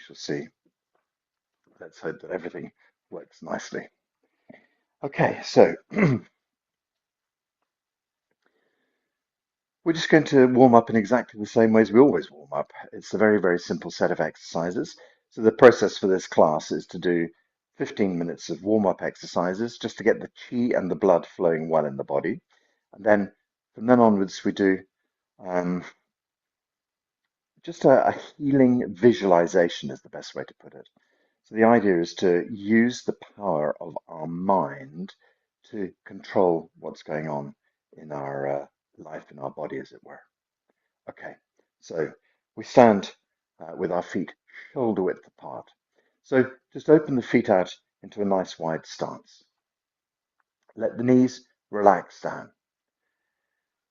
shall see. Let's hope that everything works nicely. Okay, so we're just going to warm up in exactly the same ways we always warm up. It's a very, very simple set of exercises. So the process for this class is to do 15 minutes of warm-up exercises just to get the chi and the blood flowing well in the body. And then from then onwards, we do just a healing visualization is the best way to put it. So the idea is to use the power of our mind to control what's going on in our life, in our body, as it were. Okay, so we stand with our feet shoulder width apart. So just open the feet out into a nice wide stance. Let the knees relax down.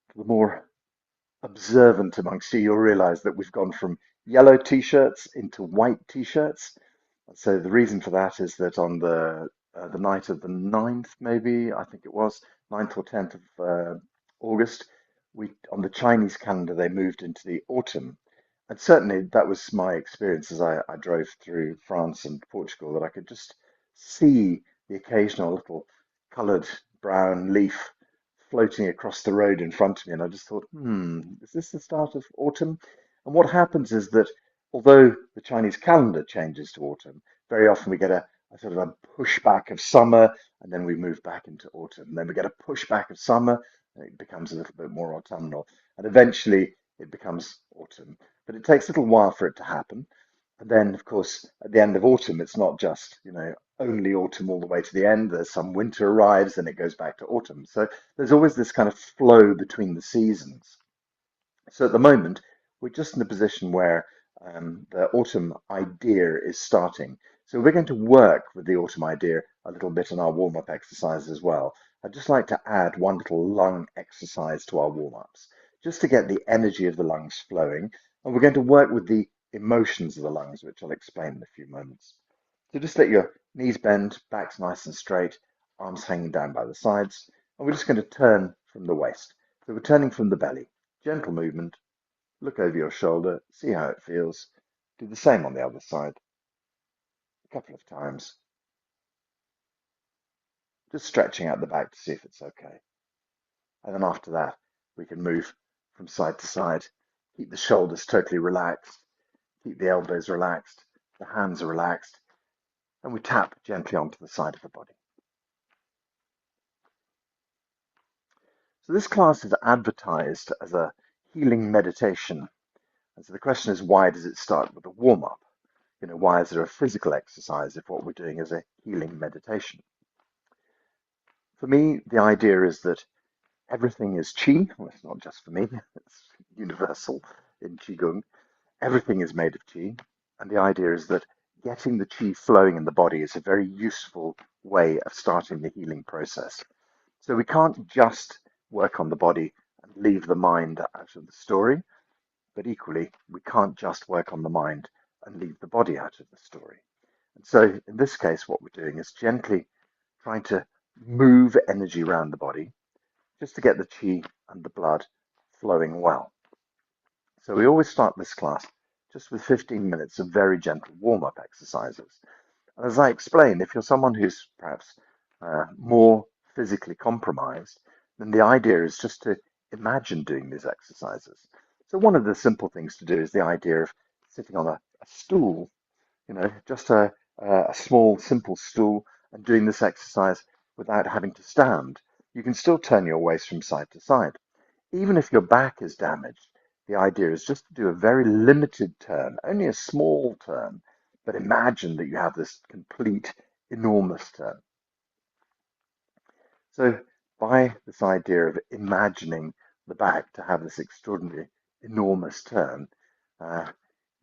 For the more observant amongst you, you'll realize that we've gone from yellow t-shirts into white t-shirts. So the reason for that is that on the night of the 9th, maybe, I think it was, 9th or 10th of August, on the Chinese calendar, they moved into the autumn. And certainly that was my experience as I drove through France and Portugal, that I could just see the occasional little coloured brown leaf floating across the road in front of me. And I just thought, is this the start of autumn? And what happens is that although the Chinese calendar changes to autumn, very often we get a sort of a pushback of summer, and then we move back into autumn. Then we get a pushback of summer, and it becomes a little bit more autumnal. And eventually it becomes autumn. But it takes a little while for it to happen. And then, of course, at the end of autumn, it's not just, only autumn all the way to the end. There's some winter arrives and it goes back to autumn. So there's always this kind of flow between the seasons. So at the moment, we're just in a position where the autumn idea is starting. So we're going to work with the autumn idea a little bit in our warm-up exercise as well. I'd just like to add one little lung exercise to our warm-ups, just to get the energy of the lungs flowing. And we're going to work with the emotions of the lungs, which I'll explain in a few moments. So just let your knees bend, backs nice and straight, arms hanging down by the sides. And we're just going to turn from the waist. So we're turning from the belly. Gentle movement. Look over your shoulder, see how it feels. Do the same on the other side. A couple of times. Just stretching out the back to see if it's okay. And then after that, we can move from side to side. Keep the shoulders totally relaxed. Keep the elbows relaxed. The hands are relaxed. And we tap gently onto the side of the body. So this class is advertised as a healing meditation. And so the question is, why does it start with a warm-up? Why is there a physical exercise if what we're doing is a healing meditation? For me, the idea is that everything is chi. Well, it's not just for me, it's universal in Qigong. Everything is made of chi. And the idea is that getting the chi flowing in the body is a very useful way of starting the healing process. So we can't just work on the body and leave the mind out of the story, but equally, we can't just work on the mind and leave the body out of the story. And so in this case, what we're doing is gently trying to move energy around the body just to get the chi and the blood flowing well. So we always start this class just with 15 minutes of very gentle warm-up exercises. And as I explained, if you're someone who's perhaps more physically compromised, then the idea is just to imagine doing these exercises. So one of the simple things to do is the idea of sitting on a stool, just a small, simple stool, and doing this exercise without having to stand. You can still turn your waist from side to side. Even if your back is damaged, the idea is just to do a very limited turn, only a small turn, but imagine that you have this complete, enormous turn. So by this idea of imagining the back to have this extraordinary, enormous turn,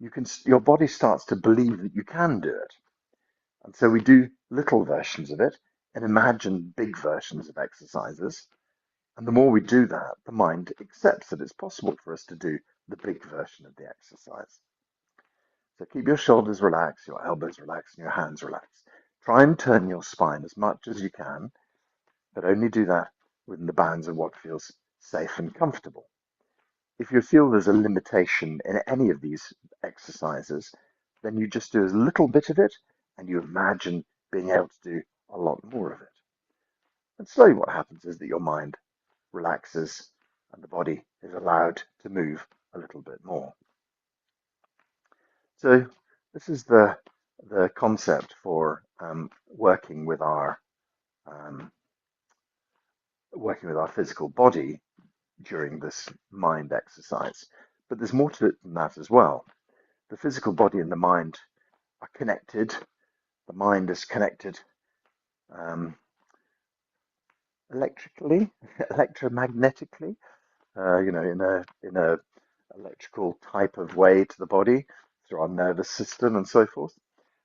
your body starts to believe that you can do it. And so we do little versions of it and imagine big versions of exercises. And the more we do that, the mind accepts that it's possible for us to do the big version of the exercise. So keep your shoulders relaxed, your elbows relaxed, and your hands relaxed. Try and turn your spine as much as you can, but only do that within the bounds of what feels safe and comfortable. If you feel there's a limitation in any of these exercises, then you just do a little bit of it and you imagine being able to do a lot more of it. And slowly what happens is that your mind relaxes and the body is allowed to move a little bit more. So this is the concept for um, working with our physical body during this mind exercise. But there's more to it than that as well. The physical body and the mind are connected. The mind is connected um, electrically, electromagnetically, in a electrical type of way to the body through our nervous system and so forth.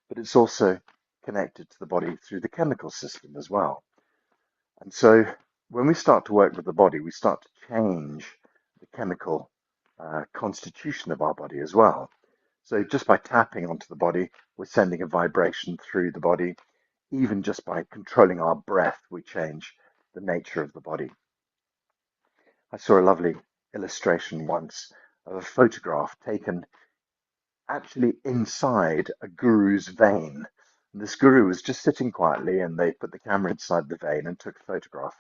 But it's also connected to the body through the chemical system as well. And so when we start to work with the body, we start to change the chemical constitution of our body as well. So just by tapping onto the body, we're sending a vibration through the body. Even just by controlling our breath, we change the nature of the body. I saw a lovely illustration once of a photograph taken actually inside a guru's vein. And this guru was just sitting quietly, and they put the camera inside the vein and took a photograph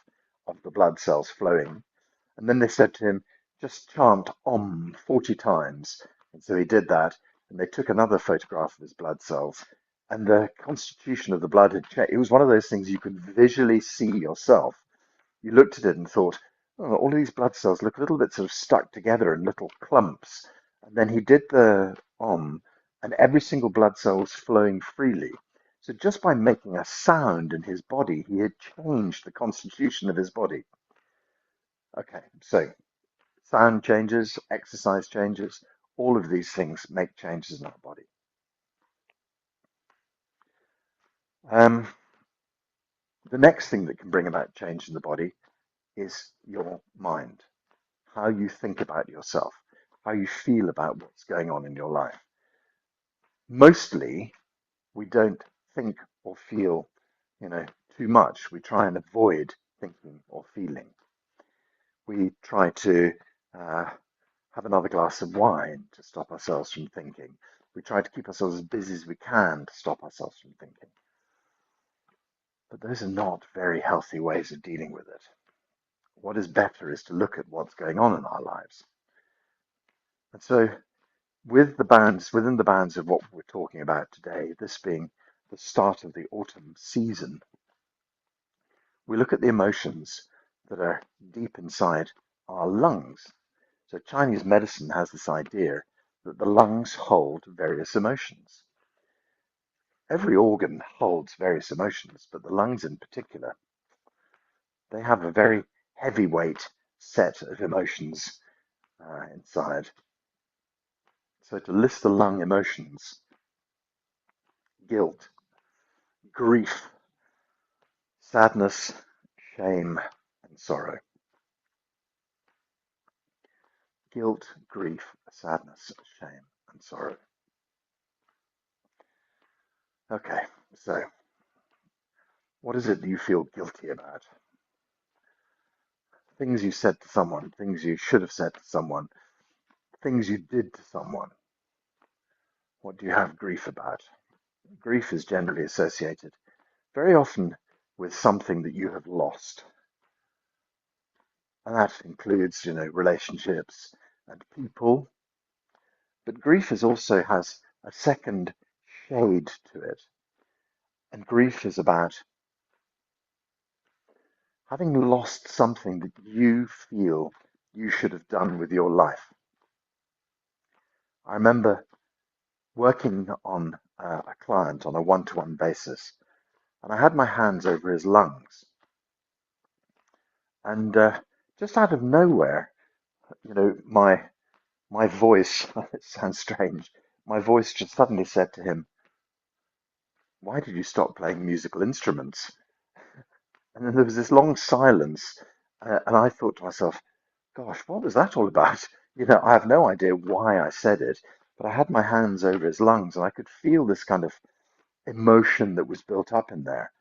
of the blood cells flowing. And then they said to him, just chant Om 40 times. And so he did that, and they took another photograph of his blood cells, and the constitution of the blood had changed. It was one of those things you could visually see yourself. You looked at it and thought, oh, all of these blood cells look a little bit sort of stuck together in little clumps. And then he did the Om, and every single blood cell was flowing freely. So just by making a sound in his body, he had changed the constitution of his body. Okay, so sound changes, exercise changes, all of these things make changes in our body. The next thing that can bring about change in the body is your mind, how you think about yourself, how you feel about what's going on in your life. Mostly, we don't think or feel, too much. We try and avoid thinking or feeling. We try to have another glass of wine to stop ourselves from thinking. We try to keep ourselves as busy as we can to stop ourselves from thinking. But those are not very healthy ways of dealing with it. What is better is to look at what's going on in our lives. And so within the bounds of what we're talking about today, this being the start of the autumn season, we look at the emotions that are deep inside our lungs. So Chinese medicine has this idea that the lungs hold various emotions. Every organ holds various emotions, but the lungs in particular, they have a very heavyweight set of emotions inside. So to list the lung emotions: guilt, grief, sadness, shame, and sorrow. Guilt, grief, sadness, shame, and sorrow. Okay, so what is it that you feel guilty about? Things you said to someone, things you should have said to someone, things you did to someone. What do you have grief about? Grief is generally associated very often with something that you have lost. And that includes, relationships and people. But grief also has a second shade to it. And grief is about having lost something that you feel you should have done with your life. I remember working on a client on a one-to-one basis, and I had my hands over his lungs. And just out of nowhere, my voice, it sounds strange, my voice just suddenly said to him, "Why did you stop playing musical instruments?" And then there was this long silence, and I thought to myself, gosh, what was that all about? I have no idea why I said it, but I had my hands over his lungs and I could feel this kind of emotion that was built up in there.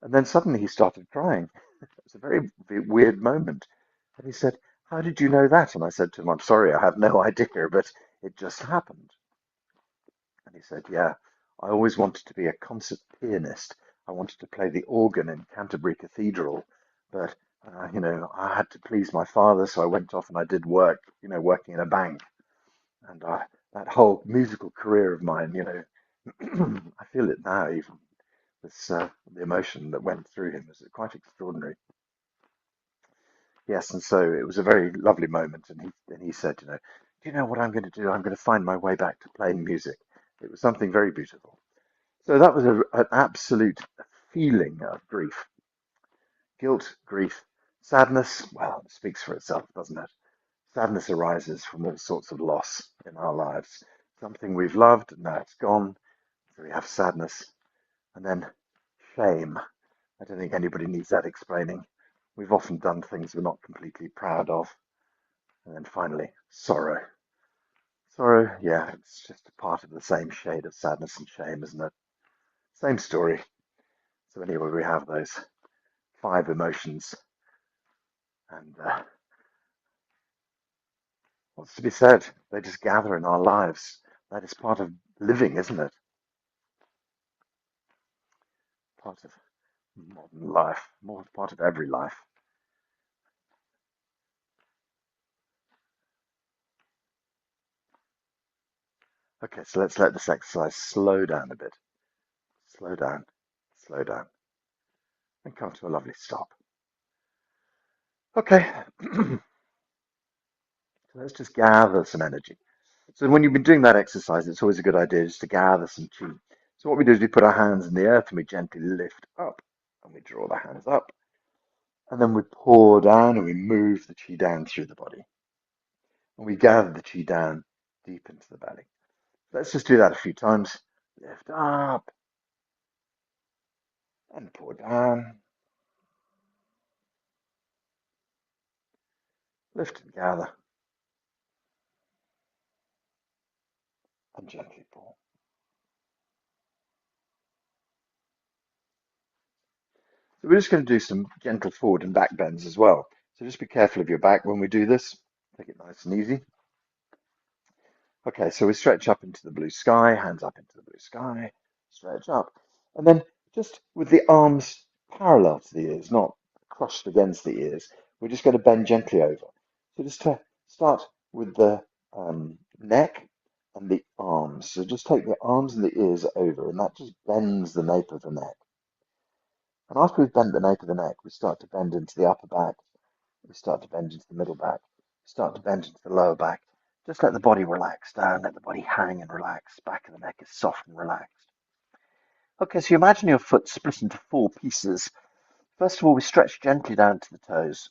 And then suddenly he started crying. It was a very weird moment. And he said, "How did you know that?" And I said to him, "I'm sorry, I have no idea, but it just happened." And he said, yeah, I always wanted to be a concert pianist. I wanted to play the organ in Canterbury Cathedral, but I had to please my father, so I went off and I did work, working in a bank. And that whole musical career of mine, I feel it now even. This the emotion that went through him was quite extraordinary. Yes, and so it was a very lovely moment, and he said, do you know what I'm going to do? I'm going to find my way back to playing music. It was something very beautiful. So that was an absolute feeling of grief, guilt, grief, sadness. Well, it speaks for itself, doesn't it? Sadness arises from all sorts of loss in our lives. Something we've loved, and now it's gone. So we have sadness, and then shame. I don't think anybody needs that explaining. We've often done things we're not completely proud of. And then finally, sorrow. Sorrow, yeah, it's just a part of the same shade of sadness and shame, isn't it? Same story. So anyway, we have those five emotions. And what's to be said? They just gather in our lives. That is part of living, isn't it? Part of modern life, more part of every life. Okay, so let's let this exercise slow down a bit. Slow down, slow down, and come to a lovely stop. Okay, so let's just gather some energy. So when you've been doing that exercise, it's always a good idea just to gather some chi. So what we do is we put our hands in the earth and we gently lift up and we draw the hands up. And then we pour down and we move the chi down through the body. And we gather the chi down deep into the belly. Let's just do that a few times. Lift up and pour down. Lift and gather and gently pour. So we're just going to do some gentle forward and back bends as well. So just be careful of your back when we do this. Take it nice and easy. Okay, so we stretch up into the blue sky, hands up into the blue sky, stretch up. And then just with the arms parallel to the ears, not crushed against the ears, we're just going to bend gently over. So just to start with the neck and the arms. So just take the arms and the ears over, and that just bends the nape of the neck. And after we've bent the nape of the neck, we start to bend into the upper back. We start to bend into the middle back. We start to bend into the lower back. Just let the body relax down, let the body hang and relax. Back of the neck is soft and relaxed. Okay, so you imagine your foot split into four pieces. First of all, we stretch gently down to the toes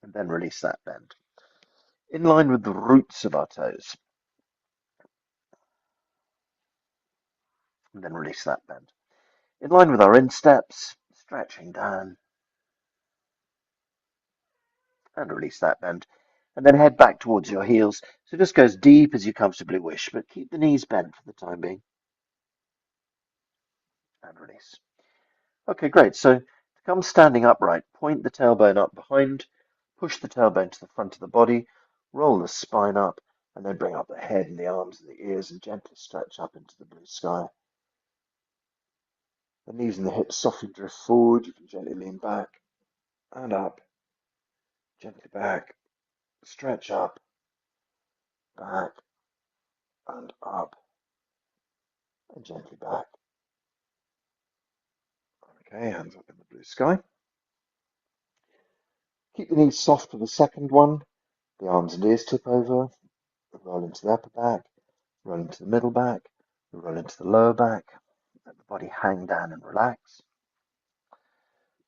and then release that bend. In line with the roots of our toes. And then release that bend. In line with our insteps, stretching down and release that bend. And then head back towards your heels. So just go as deep as you comfortably wish, but keep the knees bent for the time being. And release. Okay, great. So to come standing upright, point the tailbone up behind, push the tailbone to the front of the body, roll the spine up, and then bring up the head and the arms and the ears and gently stretch up into the blue sky. The knees and the hips softly drift forward. You can gently lean back and up, gently back, stretch up, back and up, and gently back. Okay, hands up in the blue sky. Keep the knees soft for the second one. The arms and ears tip over, roll into the upper back, roll into the middle back, roll into the lower back. Let the body hang down and relax.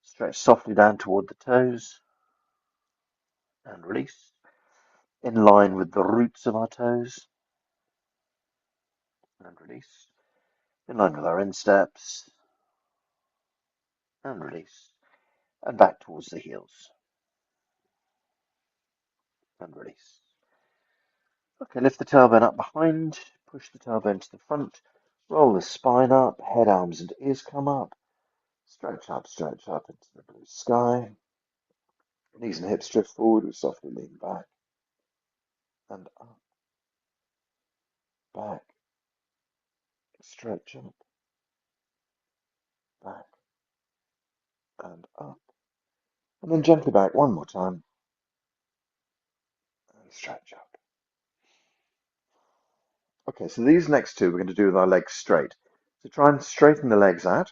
Stretch softly down toward the toes and release. In line with the roots of our toes and release. In line with our insteps and release. And back towards the heels and release. Okay, lift the tailbone up behind, push the tailbone to the front, roll the spine up, head, arms, and ears come up, stretch up into the blue sky. Knees and hips drift forward, we softly lean back and up stretch up, back and up. And then gently back one more time and stretch up. Okay, so these next two we're going to do with our legs straight. So try and straighten the legs out,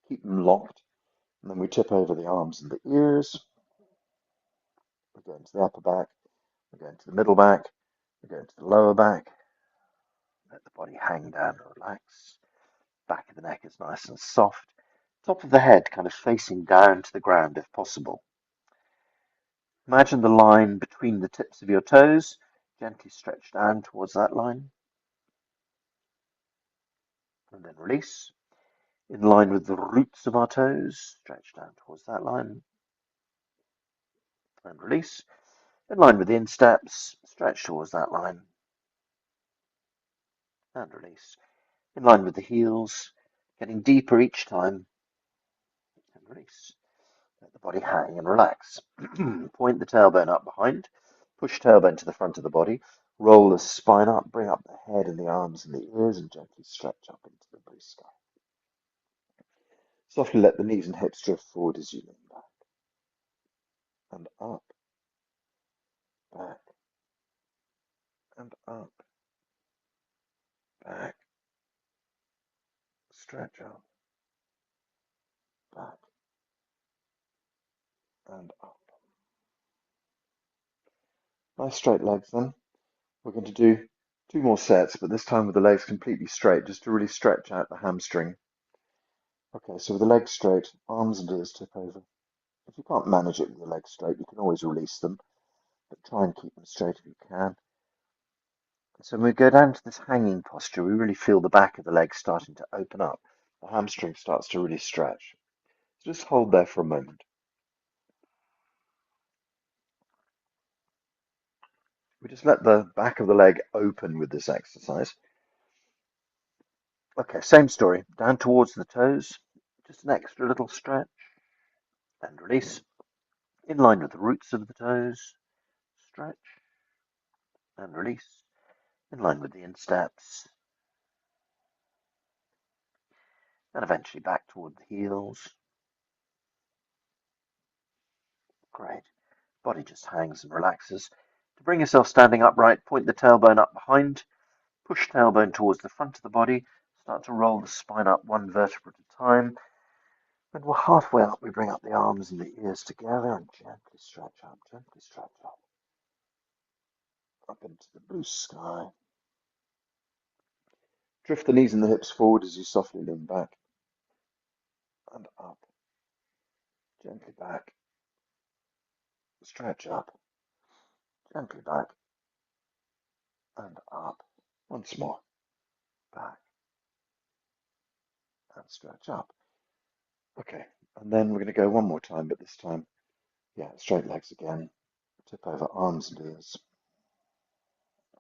keep them locked, and then we tip over the arms and the ears. We're going to the upper back, we're going to the middle back, we're going to the lower back. Let the body hang down and relax. Back of the neck is nice and soft. Top of the head kind of facing down to the ground if possible. Imagine the line between the tips of your toes. Gently stretch down towards that line. And then release. In line with the roots of our toes. Stretch down towards that line. And release. In line with the insteps. Stretch towards that line. And release. In line with the heels. Getting deeper each time. And release. Let the body hang and relax. Point the tailbone up behind. Push tailbone to the front of the body. Roll the spine up. Bring up the head and the arms and the ears and gently stretch up into the blue sky. Softly let the knees and hips drift forward as you lean back. And up. Back. And up. Back. Stretch up. Back. And up. Nice straight legs then. We're going to do 2 more sets, but this time with the legs completely straight, just to really stretch out the hamstring. Okay, so with the legs straight, arms and ears tip over. If you can't manage it with your legs straight, you can always release them, but try and keep them straight if you can. So when we go down to this hanging posture, we really feel the back of the legs starting to open up. The hamstring starts to really stretch. So just hold there for a moment. We just let the back of the leg open with this exercise. Okay, same story. Down towards the toes, just an extra little stretch and release. In line with the roots of the toes, stretch and release. In line with the insteps. And eventually back toward the heels. Great. Body just hangs and relaxes. To bring yourself standing upright, point the tailbone up behind. Push tailbone towards the front of the body. Start to roll the spine up one vertebra at a time. When we're halfway up, we bring up the arms and the ears together and gently stretch up, gently stretch up. Up into the blue sky. Drift the knees and the hips forward as you softly lean back. And up. Gently back. Stretch up. Gently back. And up. Once more. Back. And stretch up. Okay, and then we're going to go one more time, but this time, straight legs again. Tip over arms and ears.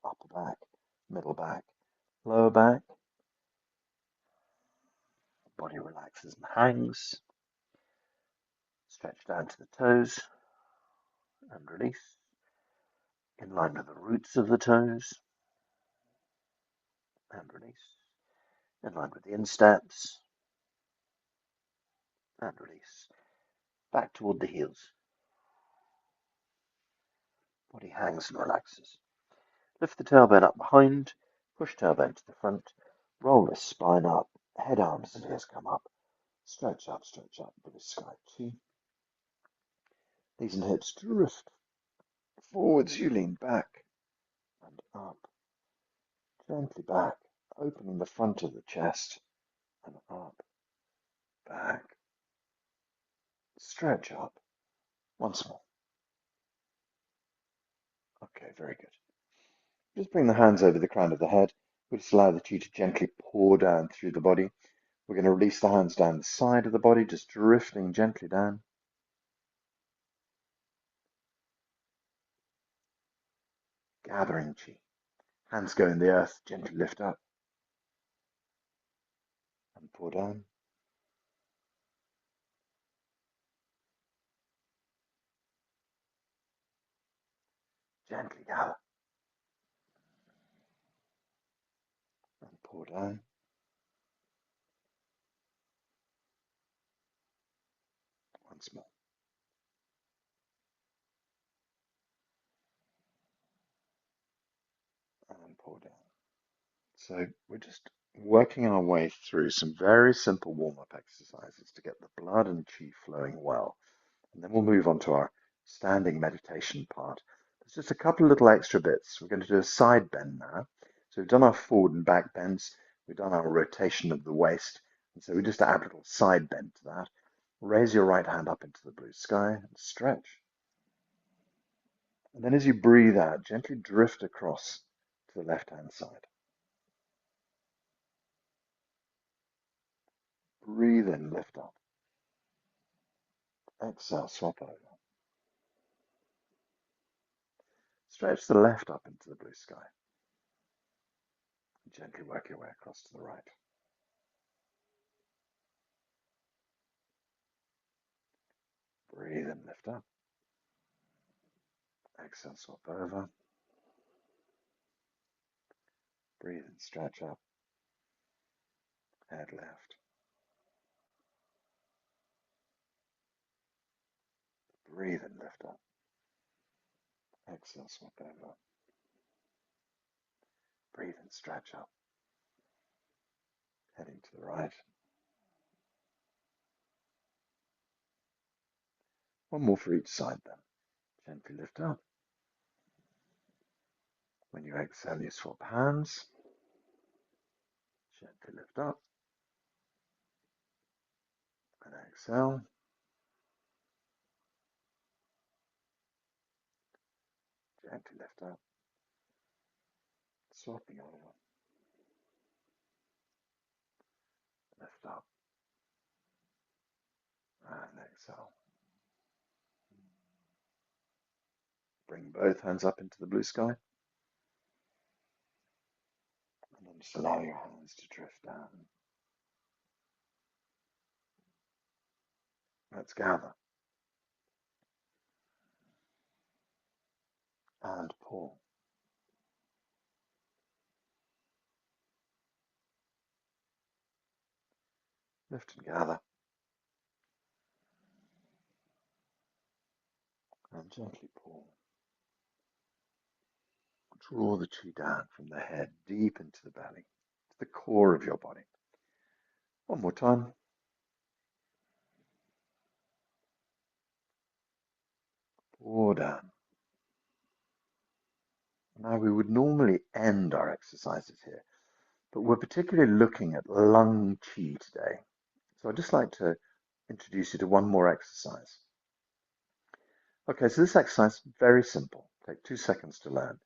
Upper back, middle back, lower back. Body relaxes and hangs. Stretch down to the toes and release. In line with the roots of the toes and release. In line with the insteps and release. Back toward the heels. Body hangs and relaxes. Lift the tailbone up behind. Push tailbone to the front. Roll the spine up. Head, arms and ears come up. Stretch up, blue sky 2. Knees and hips drift forwards, you lean back and up. Gently back, opening the front of the chest and up, back. Stretch up. Once more. Okay, very good. Just bring the hands over the crown of the head. We'll just allow the chi to gently pour down through the body. We're going to release the hands down the side of the body, just drifting gently down. Gathering chi. Hands go in the earth, gently lift up and pour down. Gently gather. and pull down. Once more. And pull down. So we're just working our way through some very simple warm-up exercises to get the blood and qi flowing well. And then we'll move on to our standing meditation part. There's just a couple of little extra bits. We're going to do a side bend now. So we've done our forward and back bends. We've done our rotation of the waist. And so we just add a little side bend to that. Raise your right hand up into the blue sky and stretch. And then as you breathe out, gently drift across to the left-hand side. Breathe in, lift up. Exhale, swap over. Stretch the left up into the blue sky. Gently work your way across to the right. Breathe in, lift up. Exhale, swap over. Breathe in, stretch up. Head left. Breathe in, lift up. Exhale, swap over. Breathe in, stretch up. Heading to the right. One more for each side then. Gently lift up. When you exhale, you swap hands. Gently lift up. And exhale. Gently lift up. Swapping over. Lift up. And exhale. Bring both hands up into the blue sky. And then just allow your hands to drift down. Let's gather. And pull. Lift and gather. And gently pull. Draw the chi down from the head deep into the belly, to the core of your body. One more time. Pour down. Now we would normally end our exercises here, but we're particularly looking at lung chi today. So I'd just like to introduce you to one more exercise. Okay, so this exercise is very simple. Take 2 seconds to learn.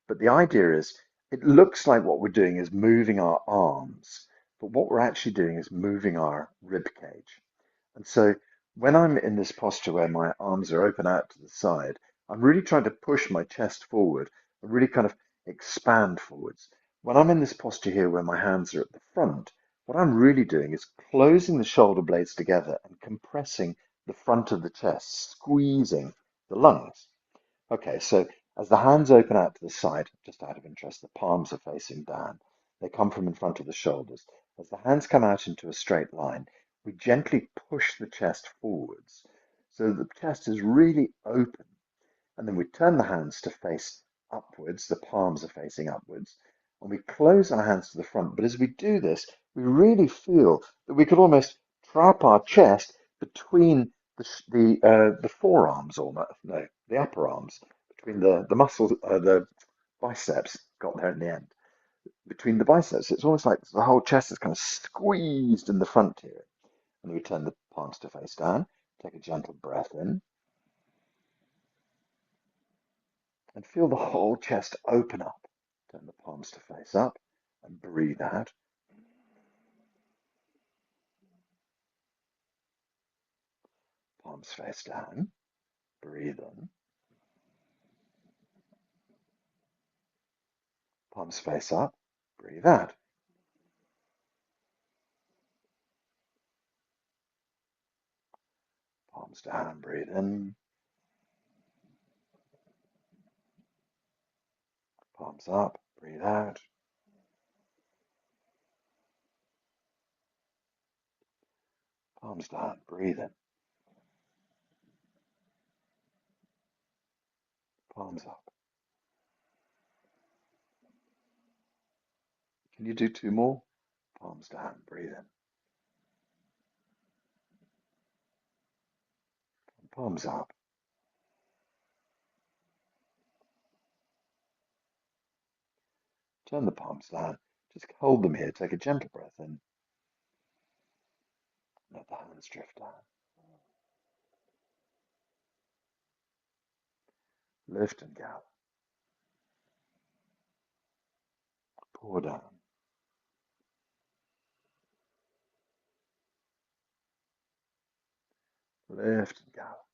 But the idea is, it looks like what we're doing is moving our arms, but what we're actually doing is moving our rib cage. And so when I'm in this posture where my arms are open out to the side, I'm really trying to push my chest forward and really kind of expand forwards. When I'm in this posture here where my hands are at the front, what I'm really doing is closing the shoulder blades together and compressing the front of the chest, squeezing the lungs. Okay, so as the hands open out to the side, just out of interest, the palms are facing down. They come from in front of the shoulders. As the hands come out into a straight line, we gently push the chest forwards so that the chest is really open. And then we turn the hands to face upwards, the palms are facing upwards, and we close our hands to the front. But as we do this, we really feel that we could almost trap our chest between the forearms, or no, the upper arms, between the muscles, the biceps, got there in the end, between the biceps. It's almost like the whole chest is kind of squeezed in the front here. And we turn the palms to face down, take a gentle breath in, and feel the whole chest open up. Turn the palms to face up and breathe out. Palms face down, breathe in. Palms face up, breathe out. Palms down, breathe in. Palms up, breathe out. Palms down, breathe in. Palms up. Can you do two more? Palms down, breathe in. Palms up. Turn the palms down. Just hold them here. Take a gentle breath in. Let the hands drift down. Lift and gather. Pour down. Lift and gather.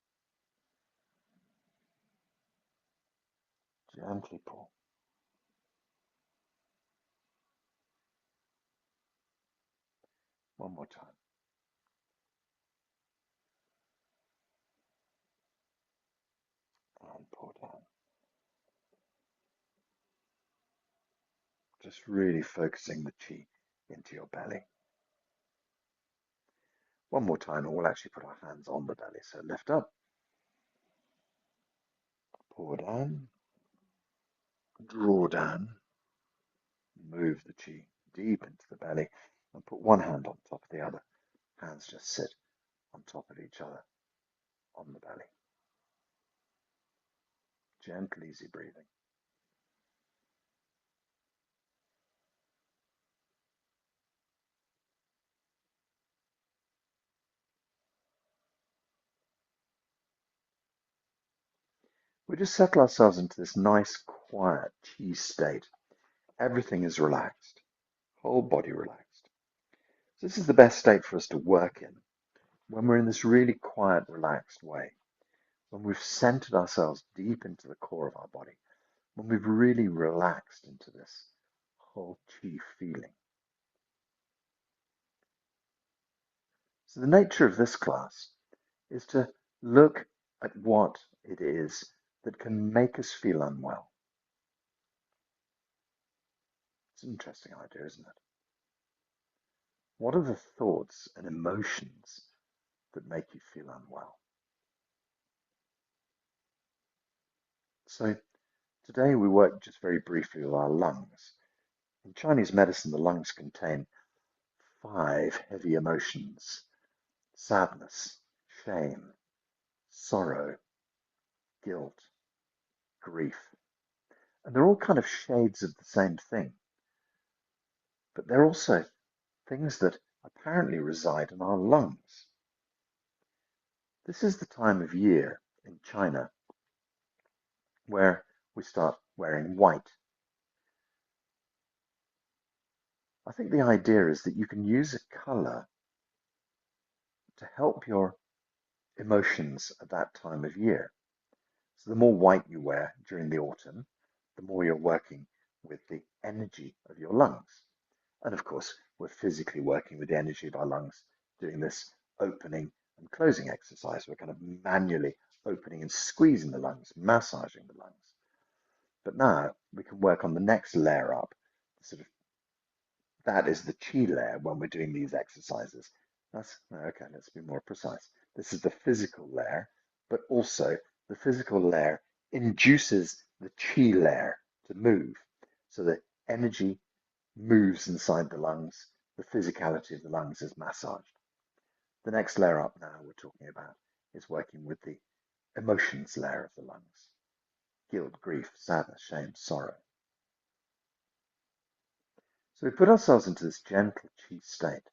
Gently pour. One more time. And pour down. Just really focusing the chi into your belly. One more time, and we'll actually put our hands on the belly. So lift up. Pour down. Draw down. Move the chi deep into the belly. And put one hand on top of the other. Hands just sit on top of each other on the belly. Gentle, easy breathing. We just settle ourselves into this nice, quiet chi state. Everything is relaxed, whole body relaxed. So this is the best state for us to work in when we're in this really quiet, relaxed way, when we've centered ourselves deep into the core of our body, when we've really relaxed into this whole chi feeling. So the nature of this class is to look at what it is that can make us feel unwell. It's an interesting idea, isn't it? What are the thoughts and emotions that make you feel unwell? So today we work just very briefly with our lungs. In Chinese medicine, the lungs contain 5 heavy emotions: sadness, shame, sorrow, guilt, grief. And they're all kind of shades of the same thing. But they're also things that apparently reside in our lungs. This is the time of year in China where we start wearing white. I think the idea is that you can use a color to help your emotions at that time of year. So the more white you wear during the autumn, the more you're working with the energy of your lungs. And of course, we're physically working with the energy of our lungs, doing this opening and closing exercise. We're kind of manually opening and squeezing the lungs, massaging the lungs. But now we can work on the next layer up. That is the chi layer when we're doing these exercises. Okay, let's be more precise. This is the physical layer, but also the physical layer induces the chi layer to move. So the energy moves inside the lungs, the physicality of the lungs is massaged. The next layer up now we're talking about is working with the emotions layer of the lungs: guilt, grief, sadness, shame, sorrow. So we put ourselves into this gentle chi state,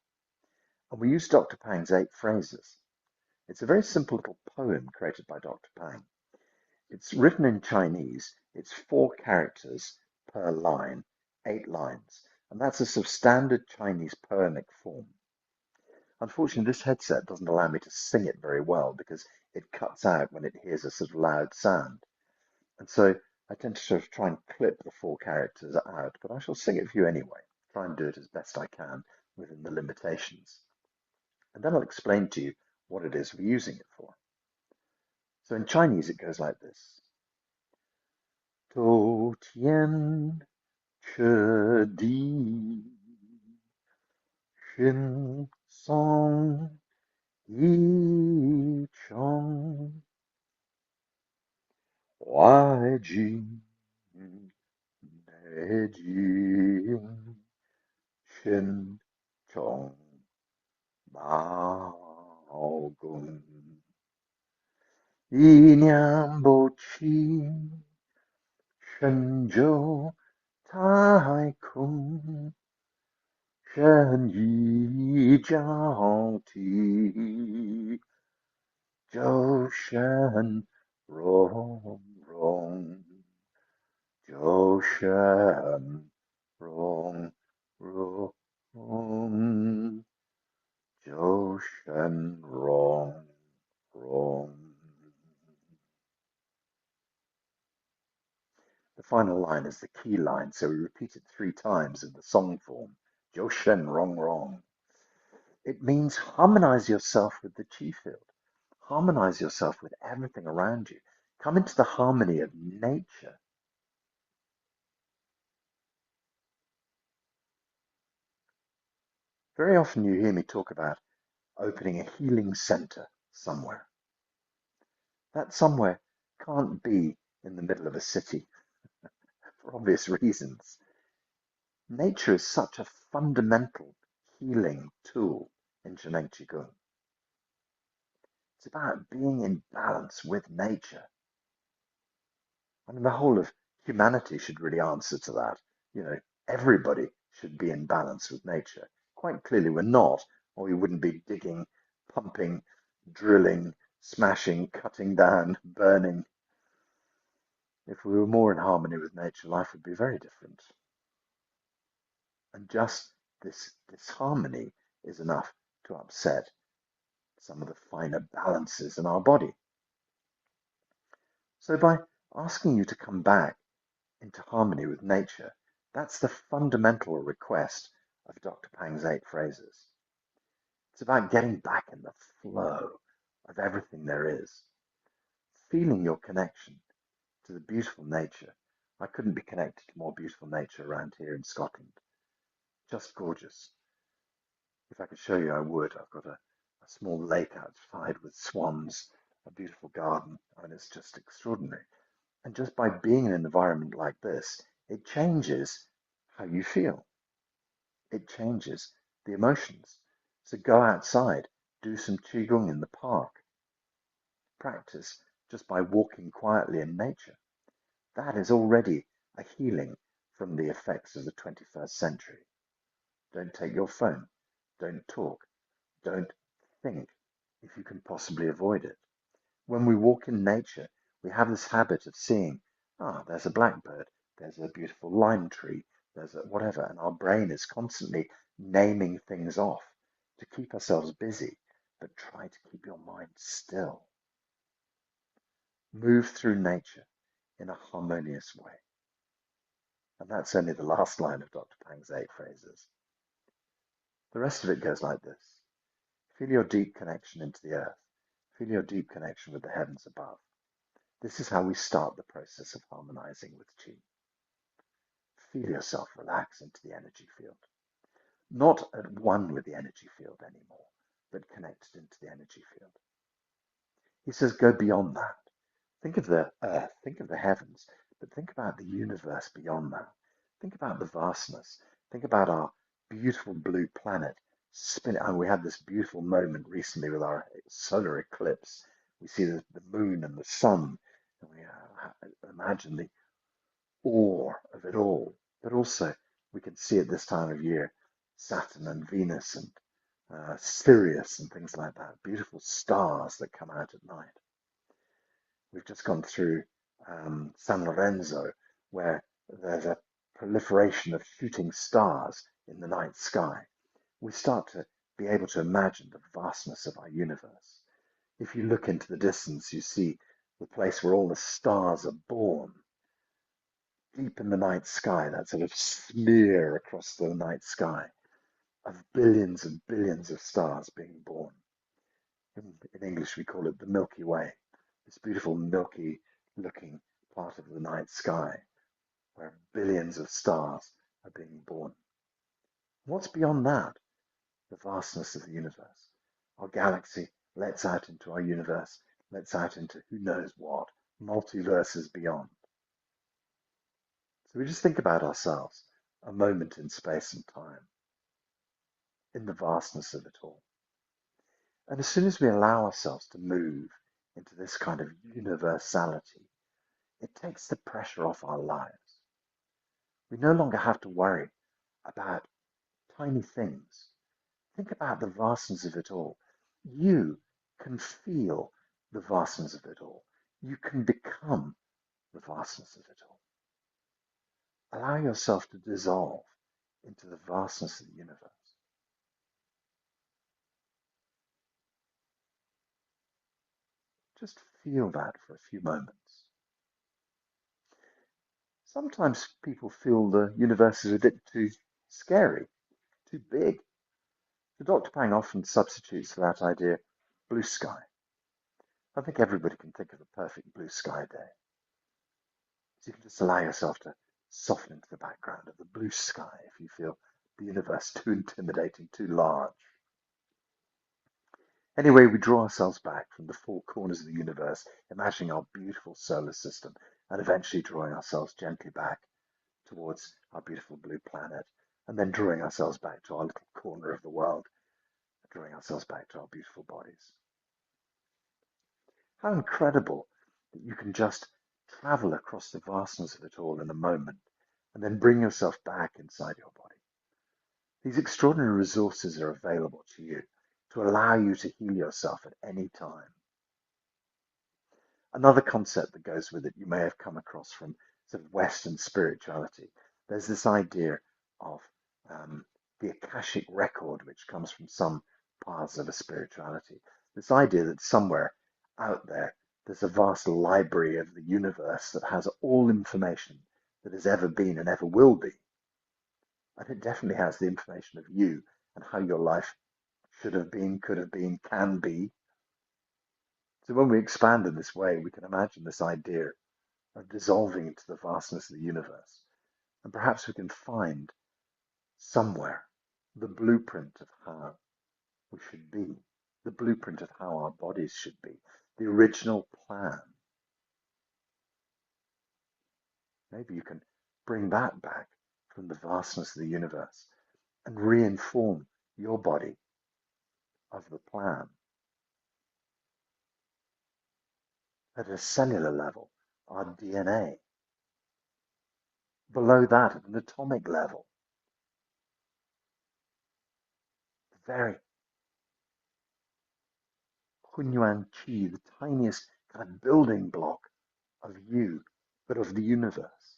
and we use Dr. Pang's 8 phrases. It's a very simple little poem created by Dr. Pang. It's written in Chinese. It's 4 characters per line, 8 lines, and that's a sort of standard Chinese poemic form. Unfortunately, this headset doesn't allow me to sing it very well because it cuts out when it hears a sort of loud sound. And so I tend to sort of try and clip the 4 characters out, but I shall sing it for you anyway. Try and do it as best I can within the limitations. And then I'll explain to you what it is we're using it for. So in Chinese, it goes like this. 头天彻地，寻松 𝐸𝐸 The final line is the key line, so we repeat it 3 times in the song form. 九弦 rong. It means harmonize yourself with the chi field. Harmonize yourself with everything around you. Come into the harmony of nature. Very often you hear me talk about opening a healing center somewhere. That somewhere can't be in the middle of a city for obvious reasons. Nature is such a fundamental healing tool in 𝐸𝐸𝐥𝐟-𝐡𝐞𝐚. It's about being in balance with nature. I mean, the whole of humanity should really answer to that. Everybody should be in balance with nature. Quite clearly we're not, or we wouldn't be digging, pumping, drilling, smashing, cutting down, burning. If we were more in harmony with nature, life would be very different. And just this disharmony is enough to upset some of the finer balances in our body. So by asking you to come back into harmony with nature, that's the fundamental request of Dr. Pang's 8 phrases. It's about getting back in the flow of everything there is, feeling your connection to the beautiful nature. I couldn't be connected to more beautiful nature around here in Scotland. Just gorgeous. If I could show you, I would. I've got a small lake outside with swans, a beautiful garden, and it's just extraordinary. And just by being in an environment like this, it changes how you feel. It changes the emotions. So go outside, do some qigong in the park. Practice just by walking quietly in nature. That is already a healing from the effects of the 21st century. Don't take your phone. Don't talk. Don't think if you can possibly avoid it. When we walk in nature, we have this habit of seeing, there's a blackbird, there's a beautiful lime tree, there's a whatever, and our brain is constantly naming things off to keep ourselves busy, but try to keep your mind still. Move through nature in a harmonious way. And that's only the last line of Dr. Pang's 8 phrases. The rest of it goes like this. Feel your deep connection into the earth. Feel your deep connection with the heavens above. This is how we start the process of harmonizing with Qi. Feel yourself relax into the energy field. Not at one with the energy field anymore, but connected into the energy field. He says, go beyond that. Think of the earth, think of the heavens, but think about the universe beyond that. Think about the vastness. Think about our beautiful blue planet spinning. And we had this beautiful moment recently with our solar eclipse. We see the moon and the sun, and we imagine the awe of it all. But also, we can see at this time of year Saturn and Venus and Sirius and things like that. Beautiful stars that come out at night. We've just gone through San Lorenzo, where there's a proliferation of shooting stars in the night sky. We start to be able to imagine the vastness of our universe. If you look into the distance, you see the place where all the stars are born. Deep in the night sky, that sort of smear across the night sky of billions and billions of stars being born. In English, we call it the Milky Way, this beautiful milky looking part of the night sky where billions of stars are being born. What's beyond that? The vastness of the universe. Our galaxy lets out into our universe, lets out into who knows what, multiverses beyond. So we just think about ourselves, a moment in space and time, in the vastness of it all. And as soon as we allow ourselves to move into this kind of universality, it takes the pressure off our lives. We no longer have to worry about tiny things. Think about the vastness of it all. You can feel the vastness of it all. You can become the vastness of it all. Allow yourself to dissolve into the vastness of the universe. Just feel that for a few moments. Sometimes people feel the universe is a bit too scary, too big. So Dr. Pang often substitutes for that idea blue sky. I think everybody can think of a perfect blue sky day. So you can just allow yourself to soften into the background of the blue sky if you feel the universe too intimidating, too large. Anyway, we draw ourselves back from the four corners of the universe, imagining our beautiful solar system, and eventually drawing ourselves gently back towards our beautiful blue planet, and then drawing ourselves back to our little corner of the world, drawing ourselves back to our beautiful bodies. How incredible that you can just travel across the vastness of it all in a moment, and then bring yourself back inside your body. These extraordinary resources are available to you to allow you to heal yourself at any time. Another concept that goes with it you may have come across from sort of Western spirituality. There's this idea of the Akashic record, which comes from some paths of a spirituality. This idea that somewhere out there, there's a vast library of the universe that has all information that has ever been and ever will be. And it definitely has the information of you and how your life should have been, could have been, can be. So when we expand in this way, we can imagine this idea of dissolving into the vastness of the universe. And perhaps we can find somewhere the blueprint of how we should be, the blueprint of how our bodies should be, the original plan. Maybe you can bring that back from the vastness of the universe and re-inform your body of the plan. At a cellular level, our DNA. Below that, at an atomic level, the very 𝐬𝐞𝐥𝐟, the tiniest kind of building block of you, but of the universe.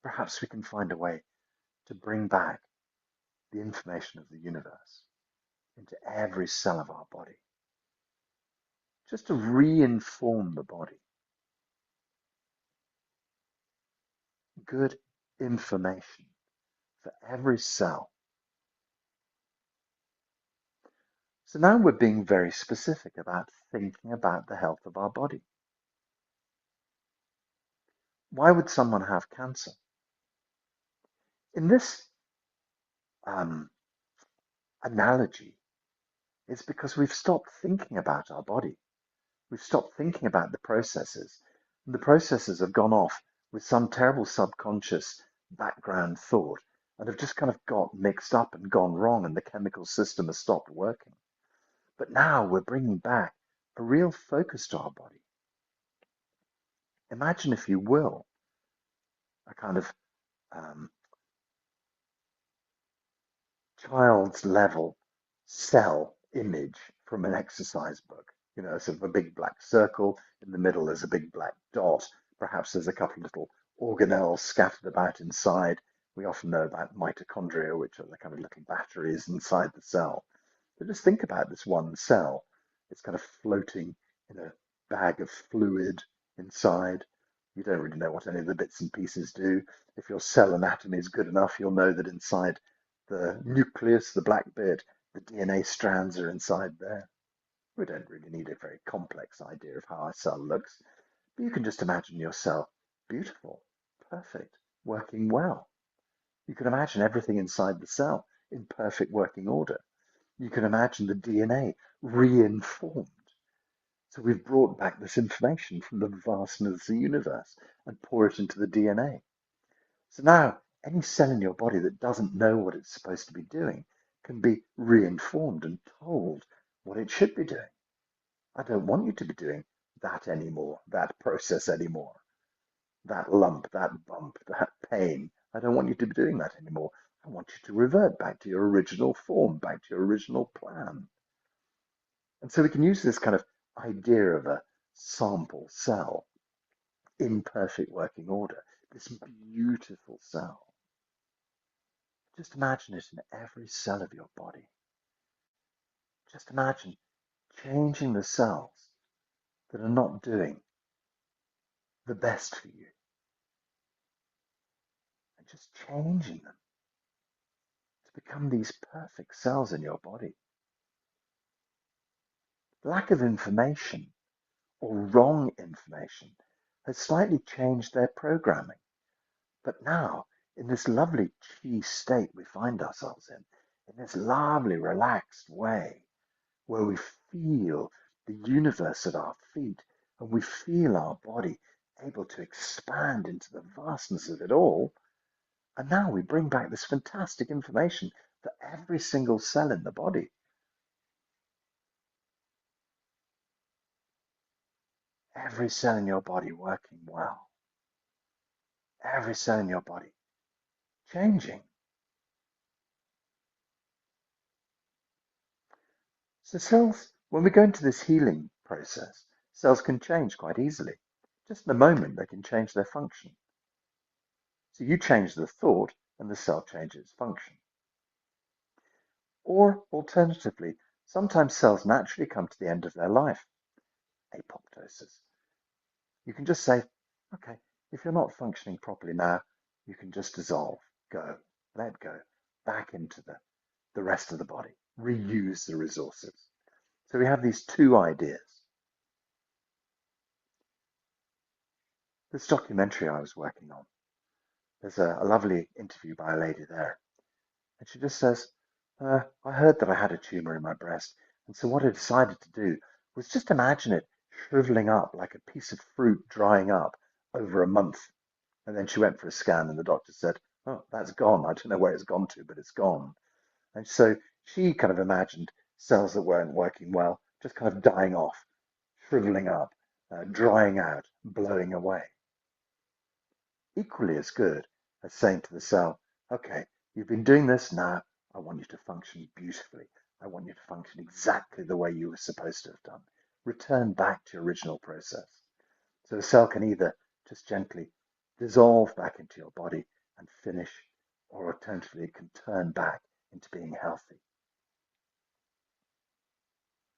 Perhaps we can find a way to bring back the information of the universe into every cell of our body, just to re-inform the body. Good information for every cell. So now we're being very specific about thinking about the health of our body. Why would someone have cancer? In this analogy, it's because we've stopped thinking about our body. We've stopped thinking about the processes. And the processes have gone off with some terrible subconscious background thought and have just kind of got mixed up and gone wrong, and the chemical system has stopped working. But now we're bringing back a real focus to our body. Imagine, if you will, a kind of child's level cell image from an exercise book. You know, sort of a big black circle. In the middle, there's a big black dot. Perhaps there's a couple of little organelles scattered about inside. We often know about mitochondria, which are the kind of little batteries inside the cell. But just think about this one cell. It's kind of floating in a bag of fluid inside. You don't really know what any of the bits and pieces do. If your cell anatomy is good enough, you'll know that inside the nucleus, the black bit, the DNA strands are inside there. We don't really need a very complex idea of how a cell looks, but you can just imagine your cell beautiful, perfect, working well. You can imagine everything inside the cell in perfect working order. You can imagine the DNA re-informed. So we've brought back this information from the vastness of the universe and pour it into the DNA. So now any cell in your body that doesn't know what it's supposed to be doing can be re-informed and told what it should be doing. I don't want you to be doing that anymore, that process anymore, that lump, that bump, that pain. I don't want you to be doing that anymore. I want you to revert back to your original form, back to your original plan. And so we can use this kind of idea of a sample cell in perfect working order, this beautiful cell. Just imagine it in every cell of your body. Just imagine changing the cells that are not doing the best for you and just changing them to become these perfect cells in your body. Lack of information or wrong information has slightly changed their programming. But now, in this lovely chi state we find ourselves in this lovely relaxed way, where we feel the universe at our feet and we feel our body able to expand into the vastness of it all. And now we bring back this fantastic information for every single cell in the body. Every cell in your body working well. Every cell in your body changing. So cells, when we go into this healing process, cells can change quite easily. Just in a moment, they can change their function. So you change the thought and the cell changes its function. Or alternatively, sometimes cells naturally come to the end of their life, apoptosis. You can just say, okay, if you're not functioning properly now, you can just dissolve, go, let go, back into the rest of the body, reuse the resources. So we have these two ideas. This documentary I was working on, there's a lovely interview by a lady there. And she just says, I heard that I had a tumor in my breast. And so what I decided to do was just imagine it shriveling up like a piece of fruit drying up over a month. And then she went for a scan and the doctor said, oh, that's gone. I don't know where it's gone to, but it's gone. And so she kind of imagined cells that weren't working well, just kind of dying off, shriveling up, drying out, blowing away. Equally as good as saying to the cell, okay, you've been doing this now, I want you to function beautifully. I want you to function exactly the way you were supposed to have done. Return back to your original process. So the cell can either just gently dissolve back into your body and finish, or alternatively it can turn back into being healthy.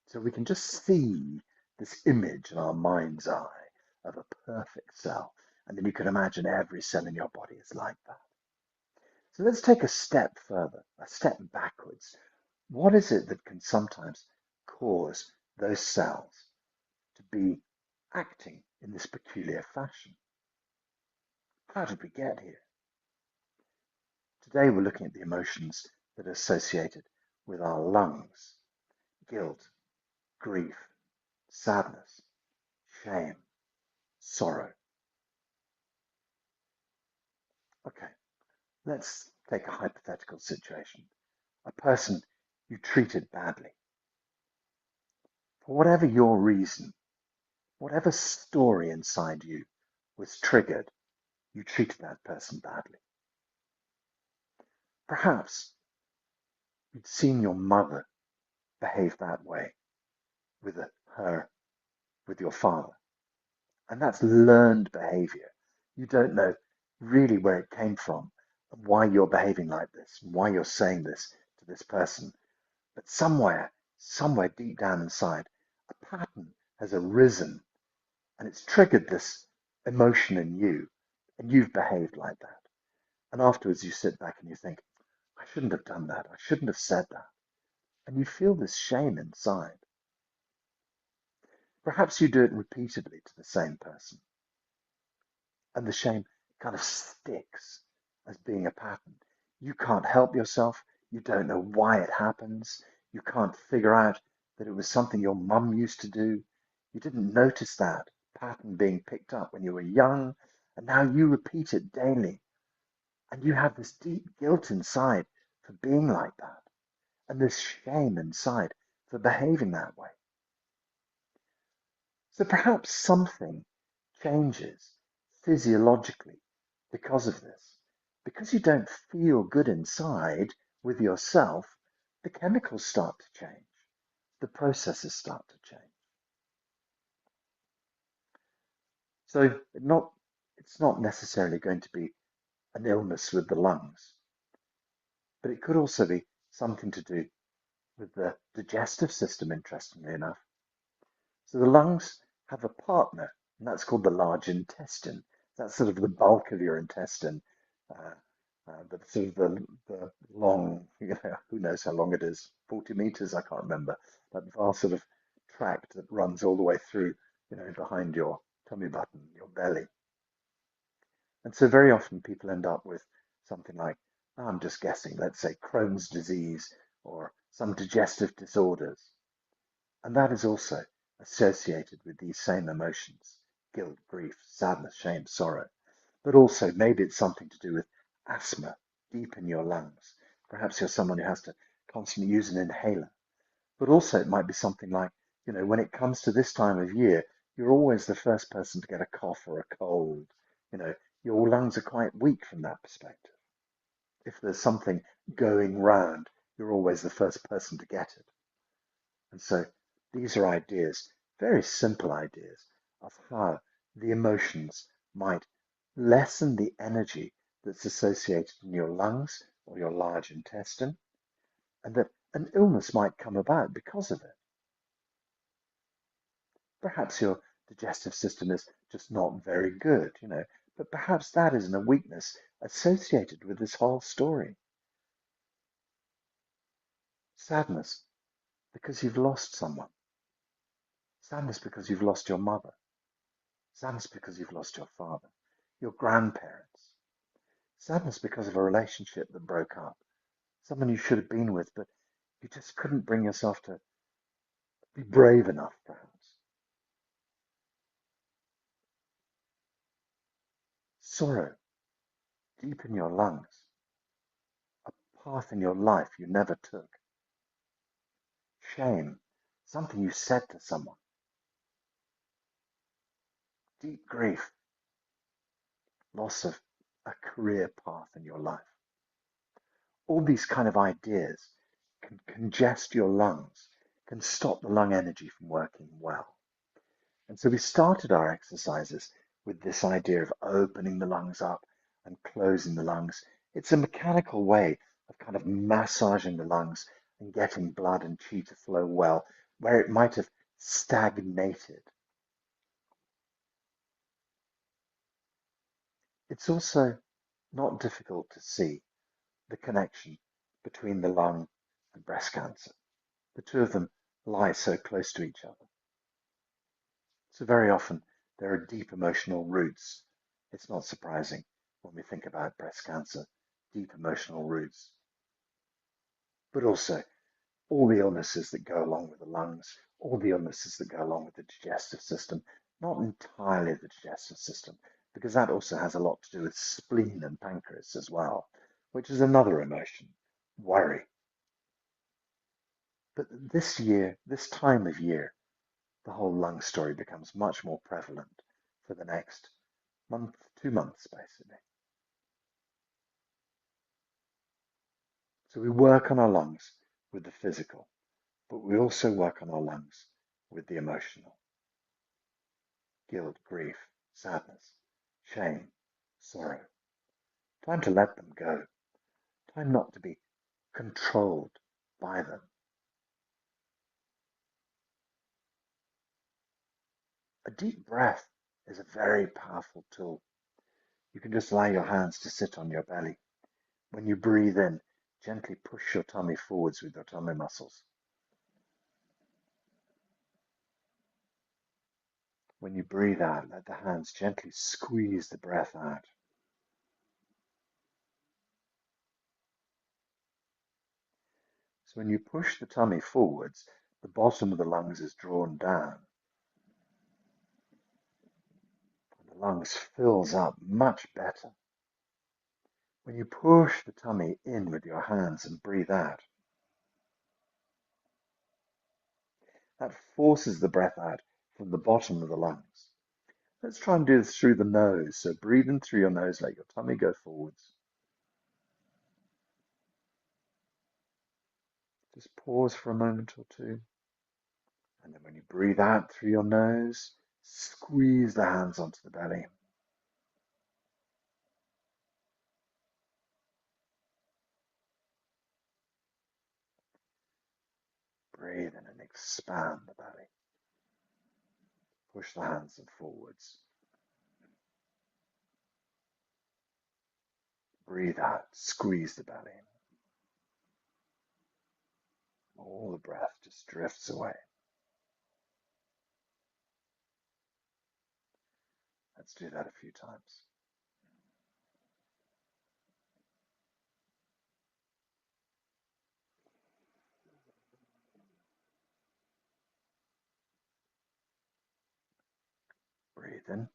So we can just see this image in our mind's eye of a perfect cell. And then you can imagine every cell in your body is like that. So let's take a step further, a step backwards. What is it that can sometimes cause those cells to be acting in this peculiar fashion? How did we get here? Today we're looking at the emotions that are associated with our lungs: guilt, grief, sadness, shame, sorrow. Okay, let's take a hypothetical situation. A person you treated badly. For whatever your reason, whatever story inside you was triggered, you treated that person badly. Perhaps you'd seen your mother behave that way with with your father. And that's learned behavior. You don't know really where it came from, why you're behaving like this, why you're saying this to this person. But somewhere deep down inside, a pattern has arisen and it's triggered this emotion in you, and you've behaved like that. And afterwards you sit back and you think, I shouldn't have done that. I shouldn't have said that. And you feel this shame inside. Perhaps you do it repeatedly to the same person. And the shame kind of sticks as being a pattern. You can't help yourself. You don't know why it happens. You can't figure out that it was something your mum used to do. You didn't notice that pattern being picked up when you were young, and now you repeat it daily. And you have this deep guilt inside for being like that, and this shame inside for behaving that way. So perhaps something changes physiologically because of this. Because you don't feel good inside with yourself, the chemicals start to change, the processes start to change. So it's not necessarily going to be an illness with the lungs, but it could also be something to do with the digestive system, interestingly enough. So the lungs have a partner, and that's called the large intestine. That's sort of the bulk of your intestine, uh, the sort of the long, who knows how long it is, 40 meters, I can't remember, that vast sort of tract that runs all the way through, behind your tummy button, your belly. And so very often people end up with something like, I'm just guessing, let's say Crohn's disease or some digestive disorders. And that is also associated with these same emotions, guilt, grief, sadness, shame, sorrow. But also maybe it's something to do with asthma deep in your lungs. Perhaps you're someone who has to constantly use an inhaler. But also it might be something like, when it comes to this time of year, you're always the first person to get a cough or a cold. Your lungs are quite weak from that perspective. If there's something going round, you're always the first person to get it. And so these are ideas, very simple ideas, of how the emotions might lessen the energy that's associated in your lungs or your large intestine, and that an illness might come about because of it. Perhaps your digestive system is just not very good, but perhaps that isn't a weakness associated with this whole story. Sadness because you've lost someone. Sadness because you've lost your mother. Sadness because you've lost your father, your grandparents. Sadness because of a relationship that broke up. Someone you should have been with, but you just couldn't bring yourself to be brave enough, perhaps. Sorrow, deep in your lungs. A path in your life you never took. Shame, something you said to someone. Deep grief, loss of a career path in your life. All these kind of ideas can congest your lungs, can stop the lung energy from working well. And so we started our exercises with this idea of opening the lungs up and closing the lungs. It's a mechanical way of kind of massaging the lungs and getting blood and chi to flow well, where it might have stagnated. It's also not difficult to see the connection between the lung and breast cancer. The two of them lie so close to each other. So very often there are deep emotional roots. It's not surprising when we think about breast cancer, deep emotional roots. But also all the illnesses that go along with the lungs, all the illnesses that go along with the digestive system, not entirely the digestive system, because that also has a lot to do with spleen and pancreas as well, which is another emotion, worry. But this time of year, the whole lung story becomes much more prevalent for the next month, 2 months, basically. So we work on our lungs with the physical, but we also work on our lungs with the emotional. Guilt, grief, sadness, shame, sorrow. Time to let them go. Time not to be controlled by them. A deep breath is a very powerful tool. You can just allow your hands to sit on your belly. When you breathe in, gently push your tummy forwards with your tummy muscles. When you breathe out, let the hands gently squeeze the breath out. So when you push the tummy forwards, the bottom of the lungs is drawn down. The lungs fills up much better. When you push the tummy in with your hands and breathe out, that forces the breath out from the bottom of the lungs. Let's try and do this through the nose. So breathe in through your nose, let your tummy go forwards. Just pause for a moment or two. And then when you breathe out through your nose, squeeze the hands onto the belly. Breathe in and expand the belly. Push the hands forwards. Breathe out, squeeze the belly. All the breath just drifts away. Let's do that a few times. Breathe in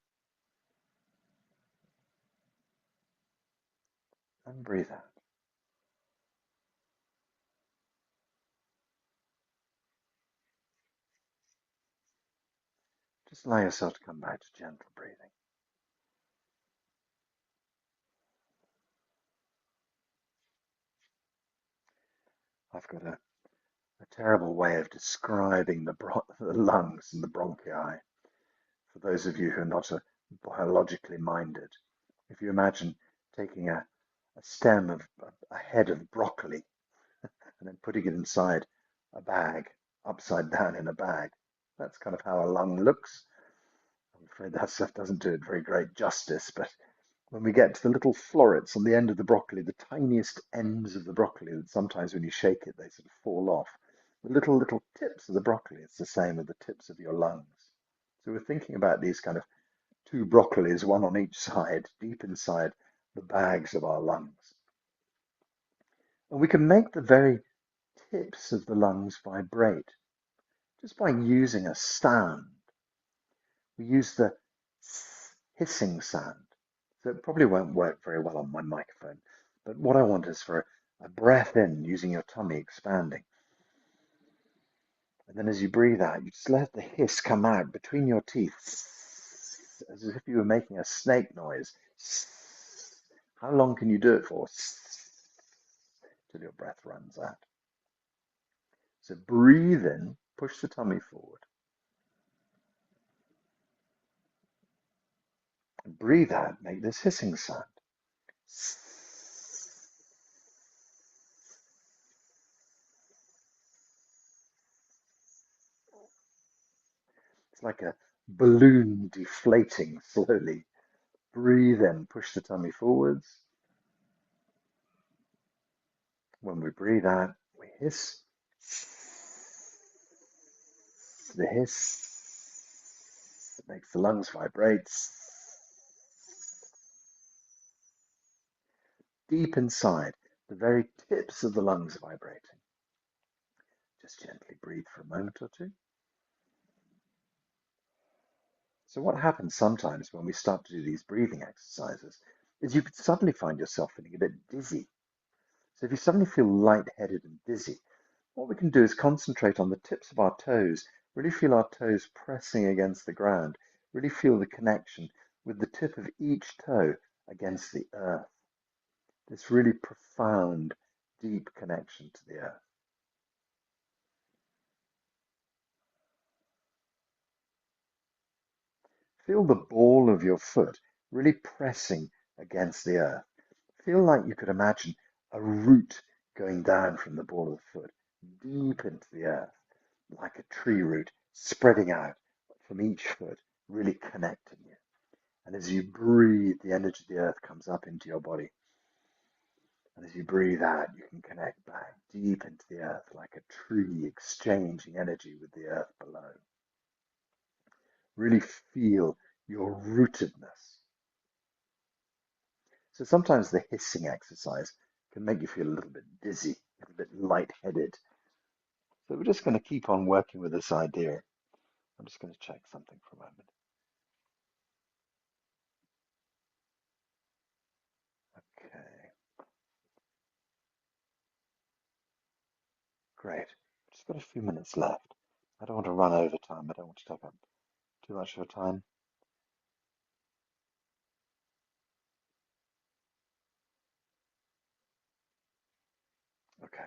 and breathe out. Just allow yourself to come back to gentle breathing. I've got a terrible way of describing the lungs and the bronchi. For those of you who are not biologically minded, if you imagine taking a stem of a head of broccoli and then putting it inside a bag, upside down in a bag, that's kind of how a lung looks. I'm afraid that stuff doesn't do it very great justice, but when we get to the little florets on the end of the broccoli, the tiniest ends of the broccoli that sometimes when you shake it, they sort of fall off. The little tips of the broccoli, it's the same with the tips of your lungs. So we're thinking about these kind of two broccolis, one on each side, deep inside the bags of our lungs. And we can make the very tips of the lungs vibrate just by using a sound. We use the hissing sound. So it probably won't work very well on my microphone, but what I want is for a breath in using your tummy expanding. And then as you breathe out, you just let the hiss come out between your teeth, as if you were making a snake noise. How long can you do it for? Till your breath runs out. So breathe in, push the tummy forward. And breathe out, make this hissing sound. It's like a balloon deflating slowly. Breathe in, push the tummy forwards. When we breathe out, we hiss. The hiss makes the lungs vibrate. Deep inside, the very tips of the lungs vibrating. Just gently breathe for a moment or two. So what happens sometimes when we start to do these breathing exercises is you could suddenly find yourself feeling a bit dizzy. So if you suddenly feel lightheaded and dizzy, what we can do is concentrate on the tips of our toes, really feel our toes pressing against the ground, really feel the connection with the tip of each toe against the earth. This really profound, deep connection to the earth. Feel the ball of your foot really pressing against the earth. Feel like you could imagine a root going down from the ball of the foot, deep into the earth, like a tree root spreading out from each foot, really connecting you. And as you breathe, the energy of the earth comes up into your body. And as you breathe out, you can connect back deep into the earth like a tree exchanging energy with the earth below. Really feel your rootedness. So sometimes the hissing exercise can make you feel a little bit dizzy. a bit lightheaded. So we're just going to keep on working with this idea. I'm just going to check something for a moment. Okay, great. Just got a few minutes left. I don't want to run over time. I don't want to take up too much of your time. Okay,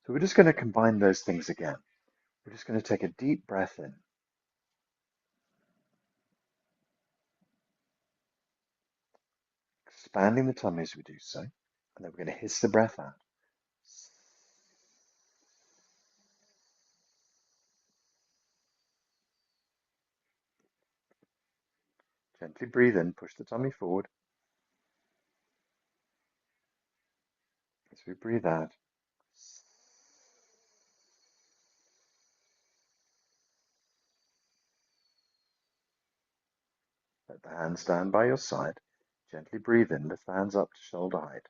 so we're just going to combine those things again. We're just going to take a deep breath in. Expanding the tummy as we do so. And then we're going to hiss the breath out. Gently breathe in, push the tummy forward. As we breathe out, let the hands down by your side. Gently breathe in, lift the hands up to shoulder height.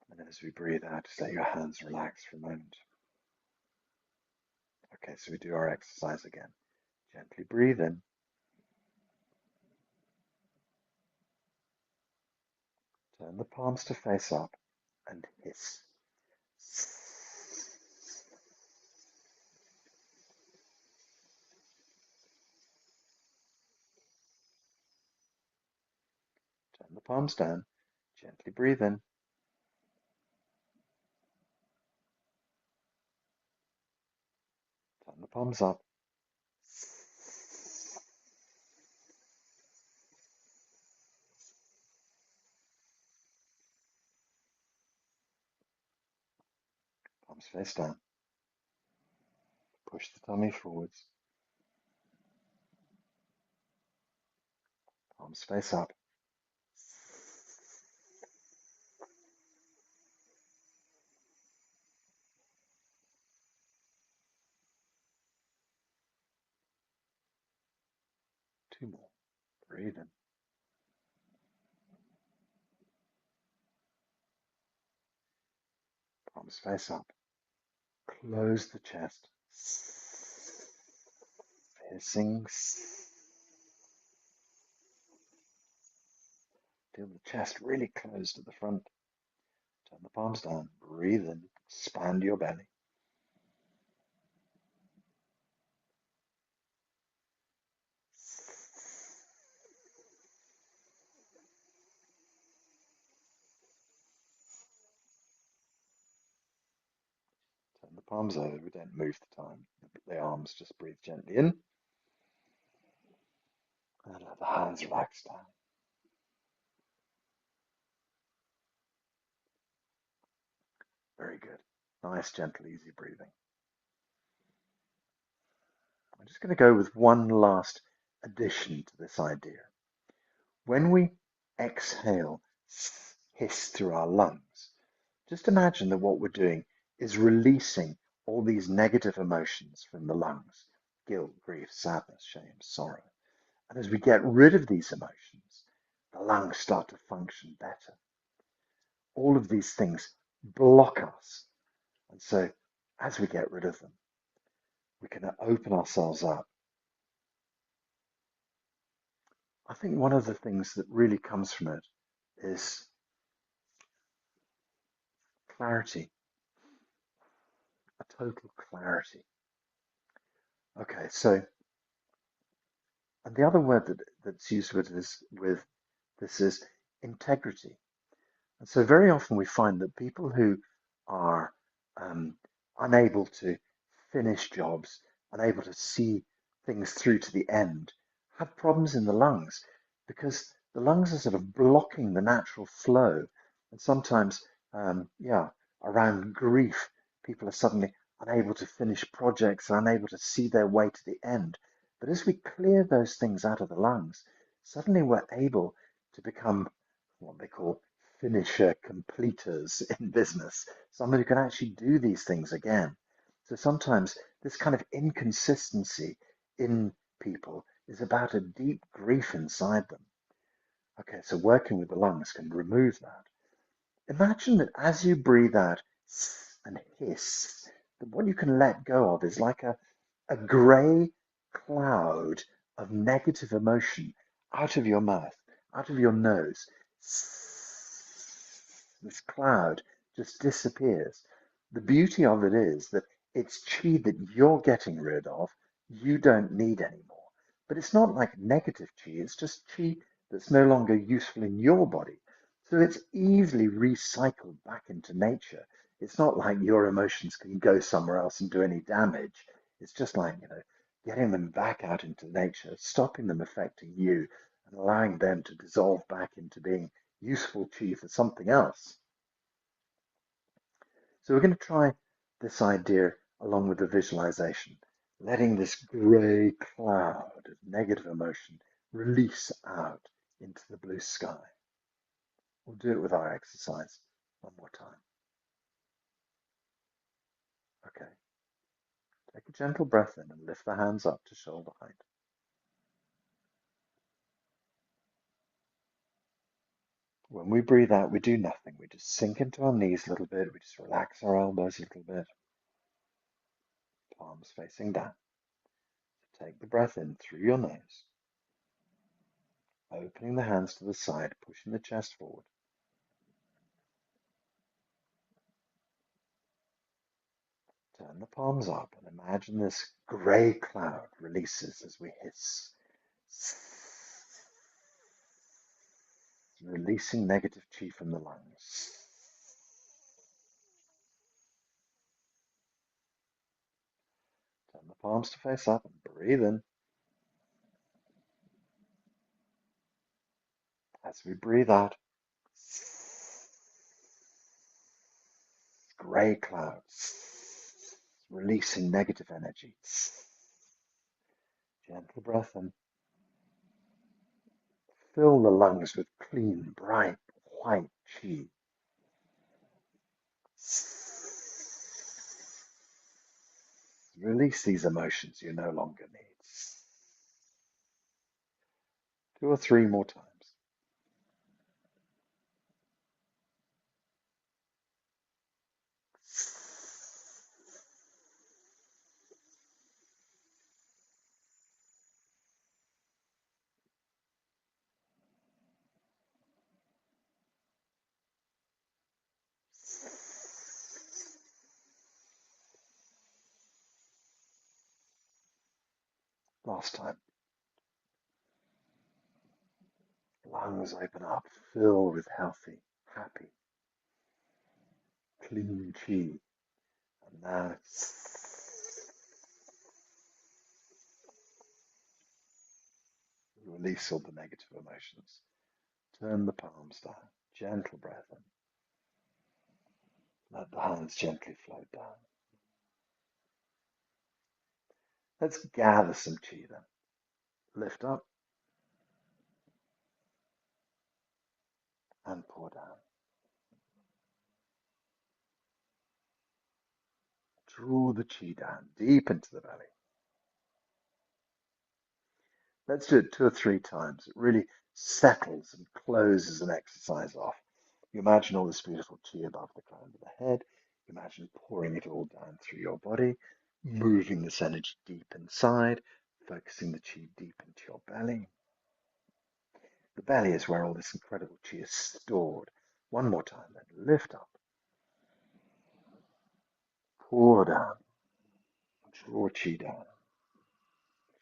And then as we breathe out, just let your hands relax for a moment. Okay, so we do our exercise again. Gently breathe in. Turn the palms to face up and hiss. Turn the palms down. Gently breathe in. Turn the palms up. Palms face down. Push the tummy forwards. Palms face up. Two more. Breathe in. Palms face up. Close the chest. Hissing. Feel the chest really closed at the front. Turn the palms down. Breathe in. Expand your belly. Turn the palms over. We don't move the time. The arms just breathe gently in. And let the hands relax down. Very good. Nice, gentle, easy breathing. I'm just going to go with one last addition to this idea. When we exhale, hiss through our lungs, just imagine that what we're doing is releasing all these negative emotions from the lungs: guilt, grief, sadness, shame, sorrow. And as we get rid of these emotions, the lungs start to function better. All of these things block us. And so as we get rid of them, we can open ourselves up. I think one of the things that really comes from it is clarity, a total clarity. Okay, so, and the other word that's used with this is integrity. And so very often we find that people who are unable to finish jobs, unable to see things through to the end, have problems in the lungs because the lungs are sort of blocking the natural flow. And sometimes, around grief, people are suddenly unable to finish projects, unable to see their way to the end. But as we clear those things out of the lungs, suddenly we're able to become what they call finisher completers in business, someone who can actually do these things again. So sometimes this kind of inconsistency in people is about a deep grief inside them. Okay, so working with the lungs can remove that. Imagine that as you breathe out and hiss, that what you can let go of is like a grey cloud of negative emotion out of your mouth, out of your nose. This cloud just disappears. The beauty of it is that it's chi that you're getting rid of, you don't need anymore. But it's not like negative chi, it's just chi that's no longer useful in your body. So it's easily recycled back into nature. It's not like your emotions can go somewhere else and do any damage. It's just like, getting them back out into nature, stopping them affecting you, and allowing them to dissolve back into being useful chi for something else. So we're going to try this idea along with the visualization, letting this grey cloud of negative emotion release out into the blue sky. We'll do it with our exercise one more time. Okay. Take a gentle breath in and lift the hands up to shoulder height. When we breathe out, we do nothing. We just sink into our knees a little bit. We just relax our elbows a little bit. Palms facing down. So take the breath in through your nose. Opening the hands to the side, pushing the chest forward. Turn the palms up and imagine this grey cloud releases as we hiss. Releasing negative chi from the lungs. Turn the palms to face up and breathe in. As we breathe out, grey clouds, releasing negative energy. Gentle breath in. Fill the lungs with clean, bright, white chi. Release these emotions you no longer need. 2 or 3 more times. Last time. Lungs open up, fill with healthy, happy, clean chi. And now release all the negative emotions. Turn the palms down. Gentle breath in. Let the hands gently float down. Let's gather some chi then. Lift up and pour down. Draw the chi down deep into the belly. Let's do it 2 or 3 times. It really settles and closes an exercise off. You imagine all this beautiful chi above the crown of the head. You imagine pouring it all down through your body, moving this energy deep inside, focusing the chi deep into your belly. The belly is where all this incredible chi is stored. One more time then. Lift up. Pour down. Draw chi down.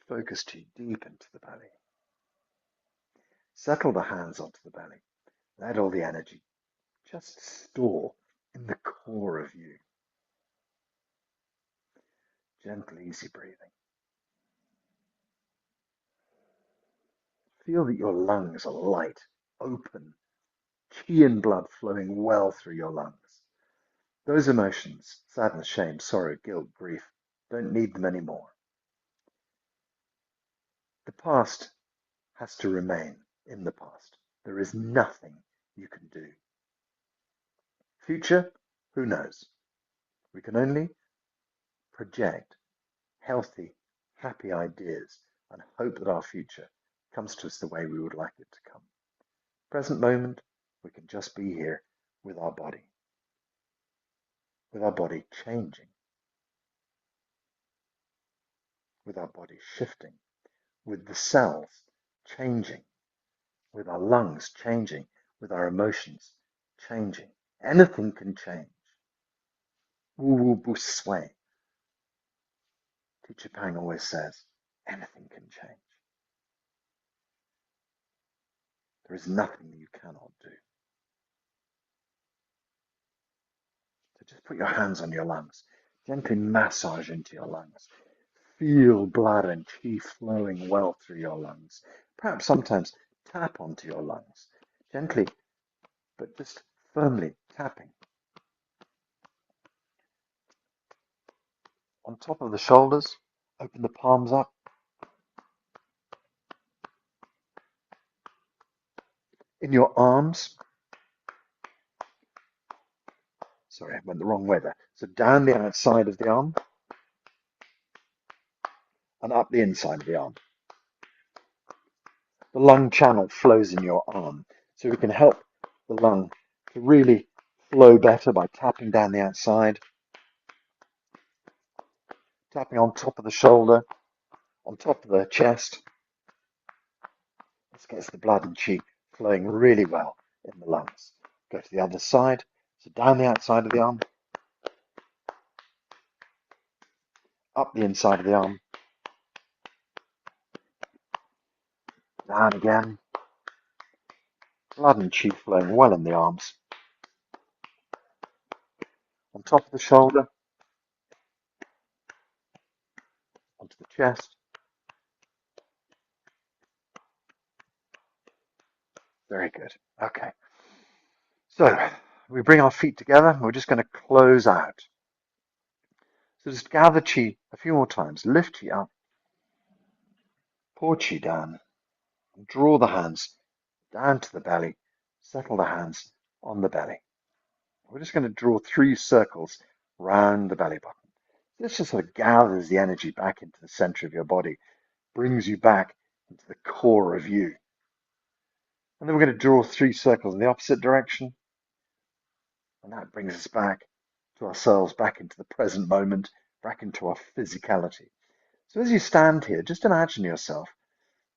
Focus chi deep into the belly. Settle the hands onto the belly. Let all the energy just store in the core of you. Gentle, easy breathing. Feel that your lungs are light, open, chi and blood flowing well through your lungs. Those emotions, sadness, shame, sorrow, guilt, grief, don't need them anymore. The past has to remain in the past. There is nothing you can do. Future, who knows? We can only project healthy, happy ideas and hope that our future comes to us the way we would like it to come. Present moment, we can just be here with our body changing, with our body shifting, with the cells changing, with our lungs changing, with our emotions changing. Anything can change. Wu Wu Bu Sui. Teacher Pang always says, anything can change. There is nothing that you cannot do. So just put your hands on your lungs. Gently massage into your lungs. Feel blood and qi flowing well through your lungs. Perhaps sometimes tap onto your lungs. Gently, but just firmly tapping. On top of the shoulders, open the palms up. In your arms, sorry, I went the wrong way there. So down the outside of the arm and up the inside of the arm. The lung channel flows in your arm, so we can help the lung to really flow better by tapping down the outside, tapping on top of the shoulder, on top of the chest. This gets the blood and qi flowing really well in the lungs. Go to the other side, so down the outside of the arm, up the inside of the arm, down again, blood and qi flowing well in the arms, on top of the shoulder, onto the chest. Very good. Okay. So we bring our feet together and we're just going to close out. So just gather qi a few more times. Lift qi up, pour qi down, and draw the hands down to the belly. Settle the hands on the belly. We're just going to draw 3 circles round the belly button. This just sort of gathers the energy back into the center of your body, brings you back into the core of you. And then we're going to draw 3 circles in the opposite direction. And that brings us back to ourselves, back into the present moment, back into our physicality. So as you stand here, just imagine yourself.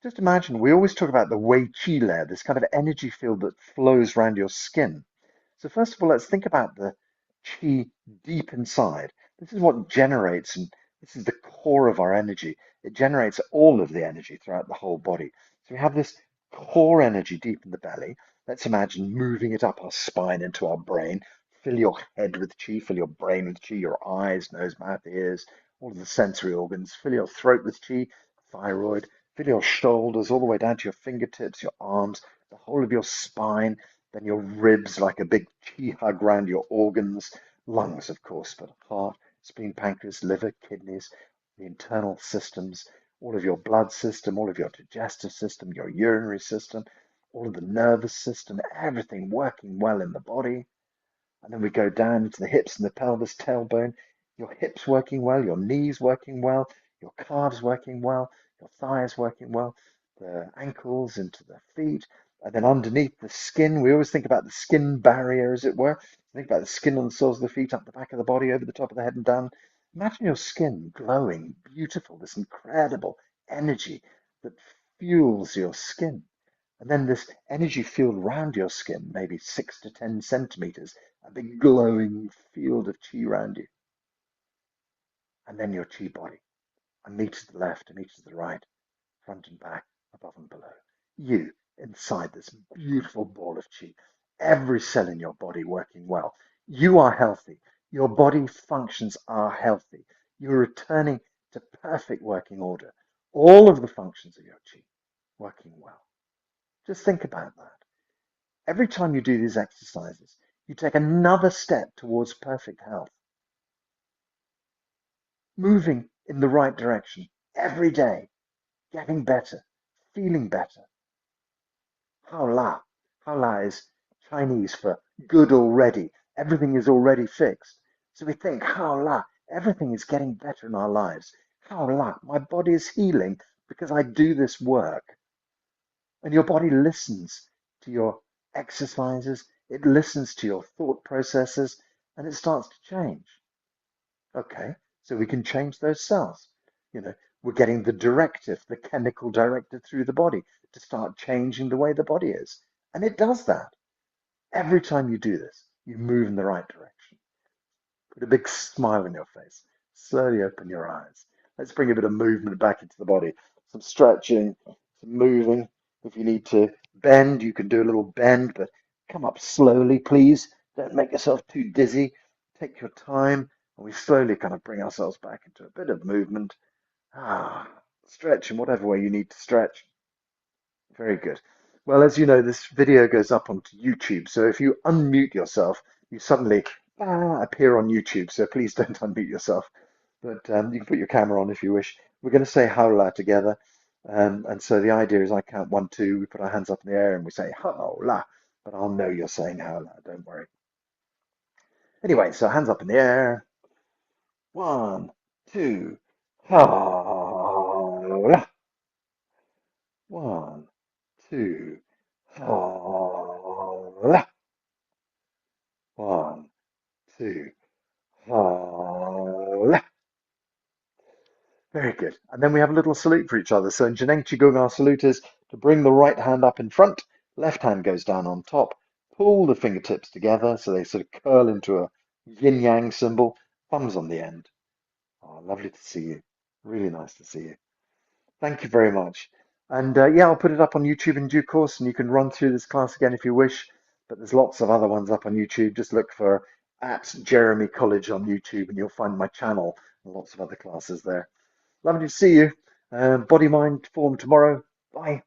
Just imagine, we always talk about the Wei Qi layer, this kind of energy field that flows around your skin. So first of all, let's think about the qi deep inside. This is what generates, and this is the core of our energy. It generates all of the energy throughout the whole body. So we have this core energy deep in the belly. Let's imagine moving it up our spine into our brain. Fill your head with qi, fill your brain with qi, your eyes, nose, mouth, ears, all of the sensory organs. Fill your throat with qi, thyroid. Fill your shoulders all the way down to your fingertips, your arms, the whole of your spine, then your ribs like a big qi hug around your organs, lungs, of course, but heart, spleen, pancreas, liver, kidneys, the internal systems, all of your blood system, all of your digestive system, your urinary system, all of the nervous system, everything working well in the body. And then we go down into the hips and the pelvis, tailbone, your hips working well, your knees working well, your calves working well, your thighs working well, the ankles into the feet. And then underneath the skin, we always think about the skin barrier, as it were. Think about the skin on the soles of the feet, up the back of the body, over the top of the head and down. Imagine your skin glowing, beautiful, this incredible energy that fuels your skin. And then this energy field around your skin, maybe 6 to 10 centimeters, a big glowing field of qi around you. And then your qi body, a meter to the left, a meter to the right, front and back, above and below. You inside this beautiful ball of qi, every cell in your body working well. You are healthy. Your body functions are healthy. You're returning to perfect working order. All of the functions of your qi working well. Just think about that. Every time you do these exercises, you take another step towards perfect health. Moving in the right direction every day, getting better, feeling better. Hao La. Hao La is Chinese for good already. Everything is already fixed. So we think, Hao La, everything is getting better in our lives. Hao La, my body is healing because I do this work. And your body listens to your exercises. It listens to your thought processes and it starts to change. Okay, so we can change those cells. You know, we're getting the directive, the chemical directive through the body to start changing the way the body is. And it does that. Every time you do this, you move in the right direction. Put a big smile on your face. Slowly open your eyes. Let's bring a bit of movement back into the body. Some stretching, some moving. If you need to bend, you can do a little bend, but come up slowly, please. Don't make yourself too dizzy. Take your time, and we slowly kind of bring ourselves back into a bit of movement. Stretch in whatever way you need to stretch. Very good. Well, as you know, this video goes up onto YouTube. So if you unmute yourself, you suddenly appear on YouTube. So please don't unmute yourself. But you can put your camera on if you wish. We're going to say hola together. And so the idea is I count 1, 2, we put our hands up in the air and we say hola. But I'll know you're saying hola, don't worry. Anyway, so hands up in the air. 1, 2, hola. 1, 2, hola. 1, 2, hola. Very good. And then we have a little salute for each other. So in 𝐬𝐤𝐥𝐟 salute is to bring the right hand up in front, left hand goes down on top, pull the fingertips together so they sort of curl into a yin-yang symbol, thumbs on the end. Oh, lovely to see you. Really nice to see you. Thank you very much. And yeah, I'll put it up on YouTube in due course, and you can run through this class again if you wish. But there's lots of other ones up on YouTube. Just look for @𝐬𝐤𝐥𝐼 on YouTube, and you'll find my channel and lots of other classes there. Lovely to see you. Body, mind, form tomorrow. Bye.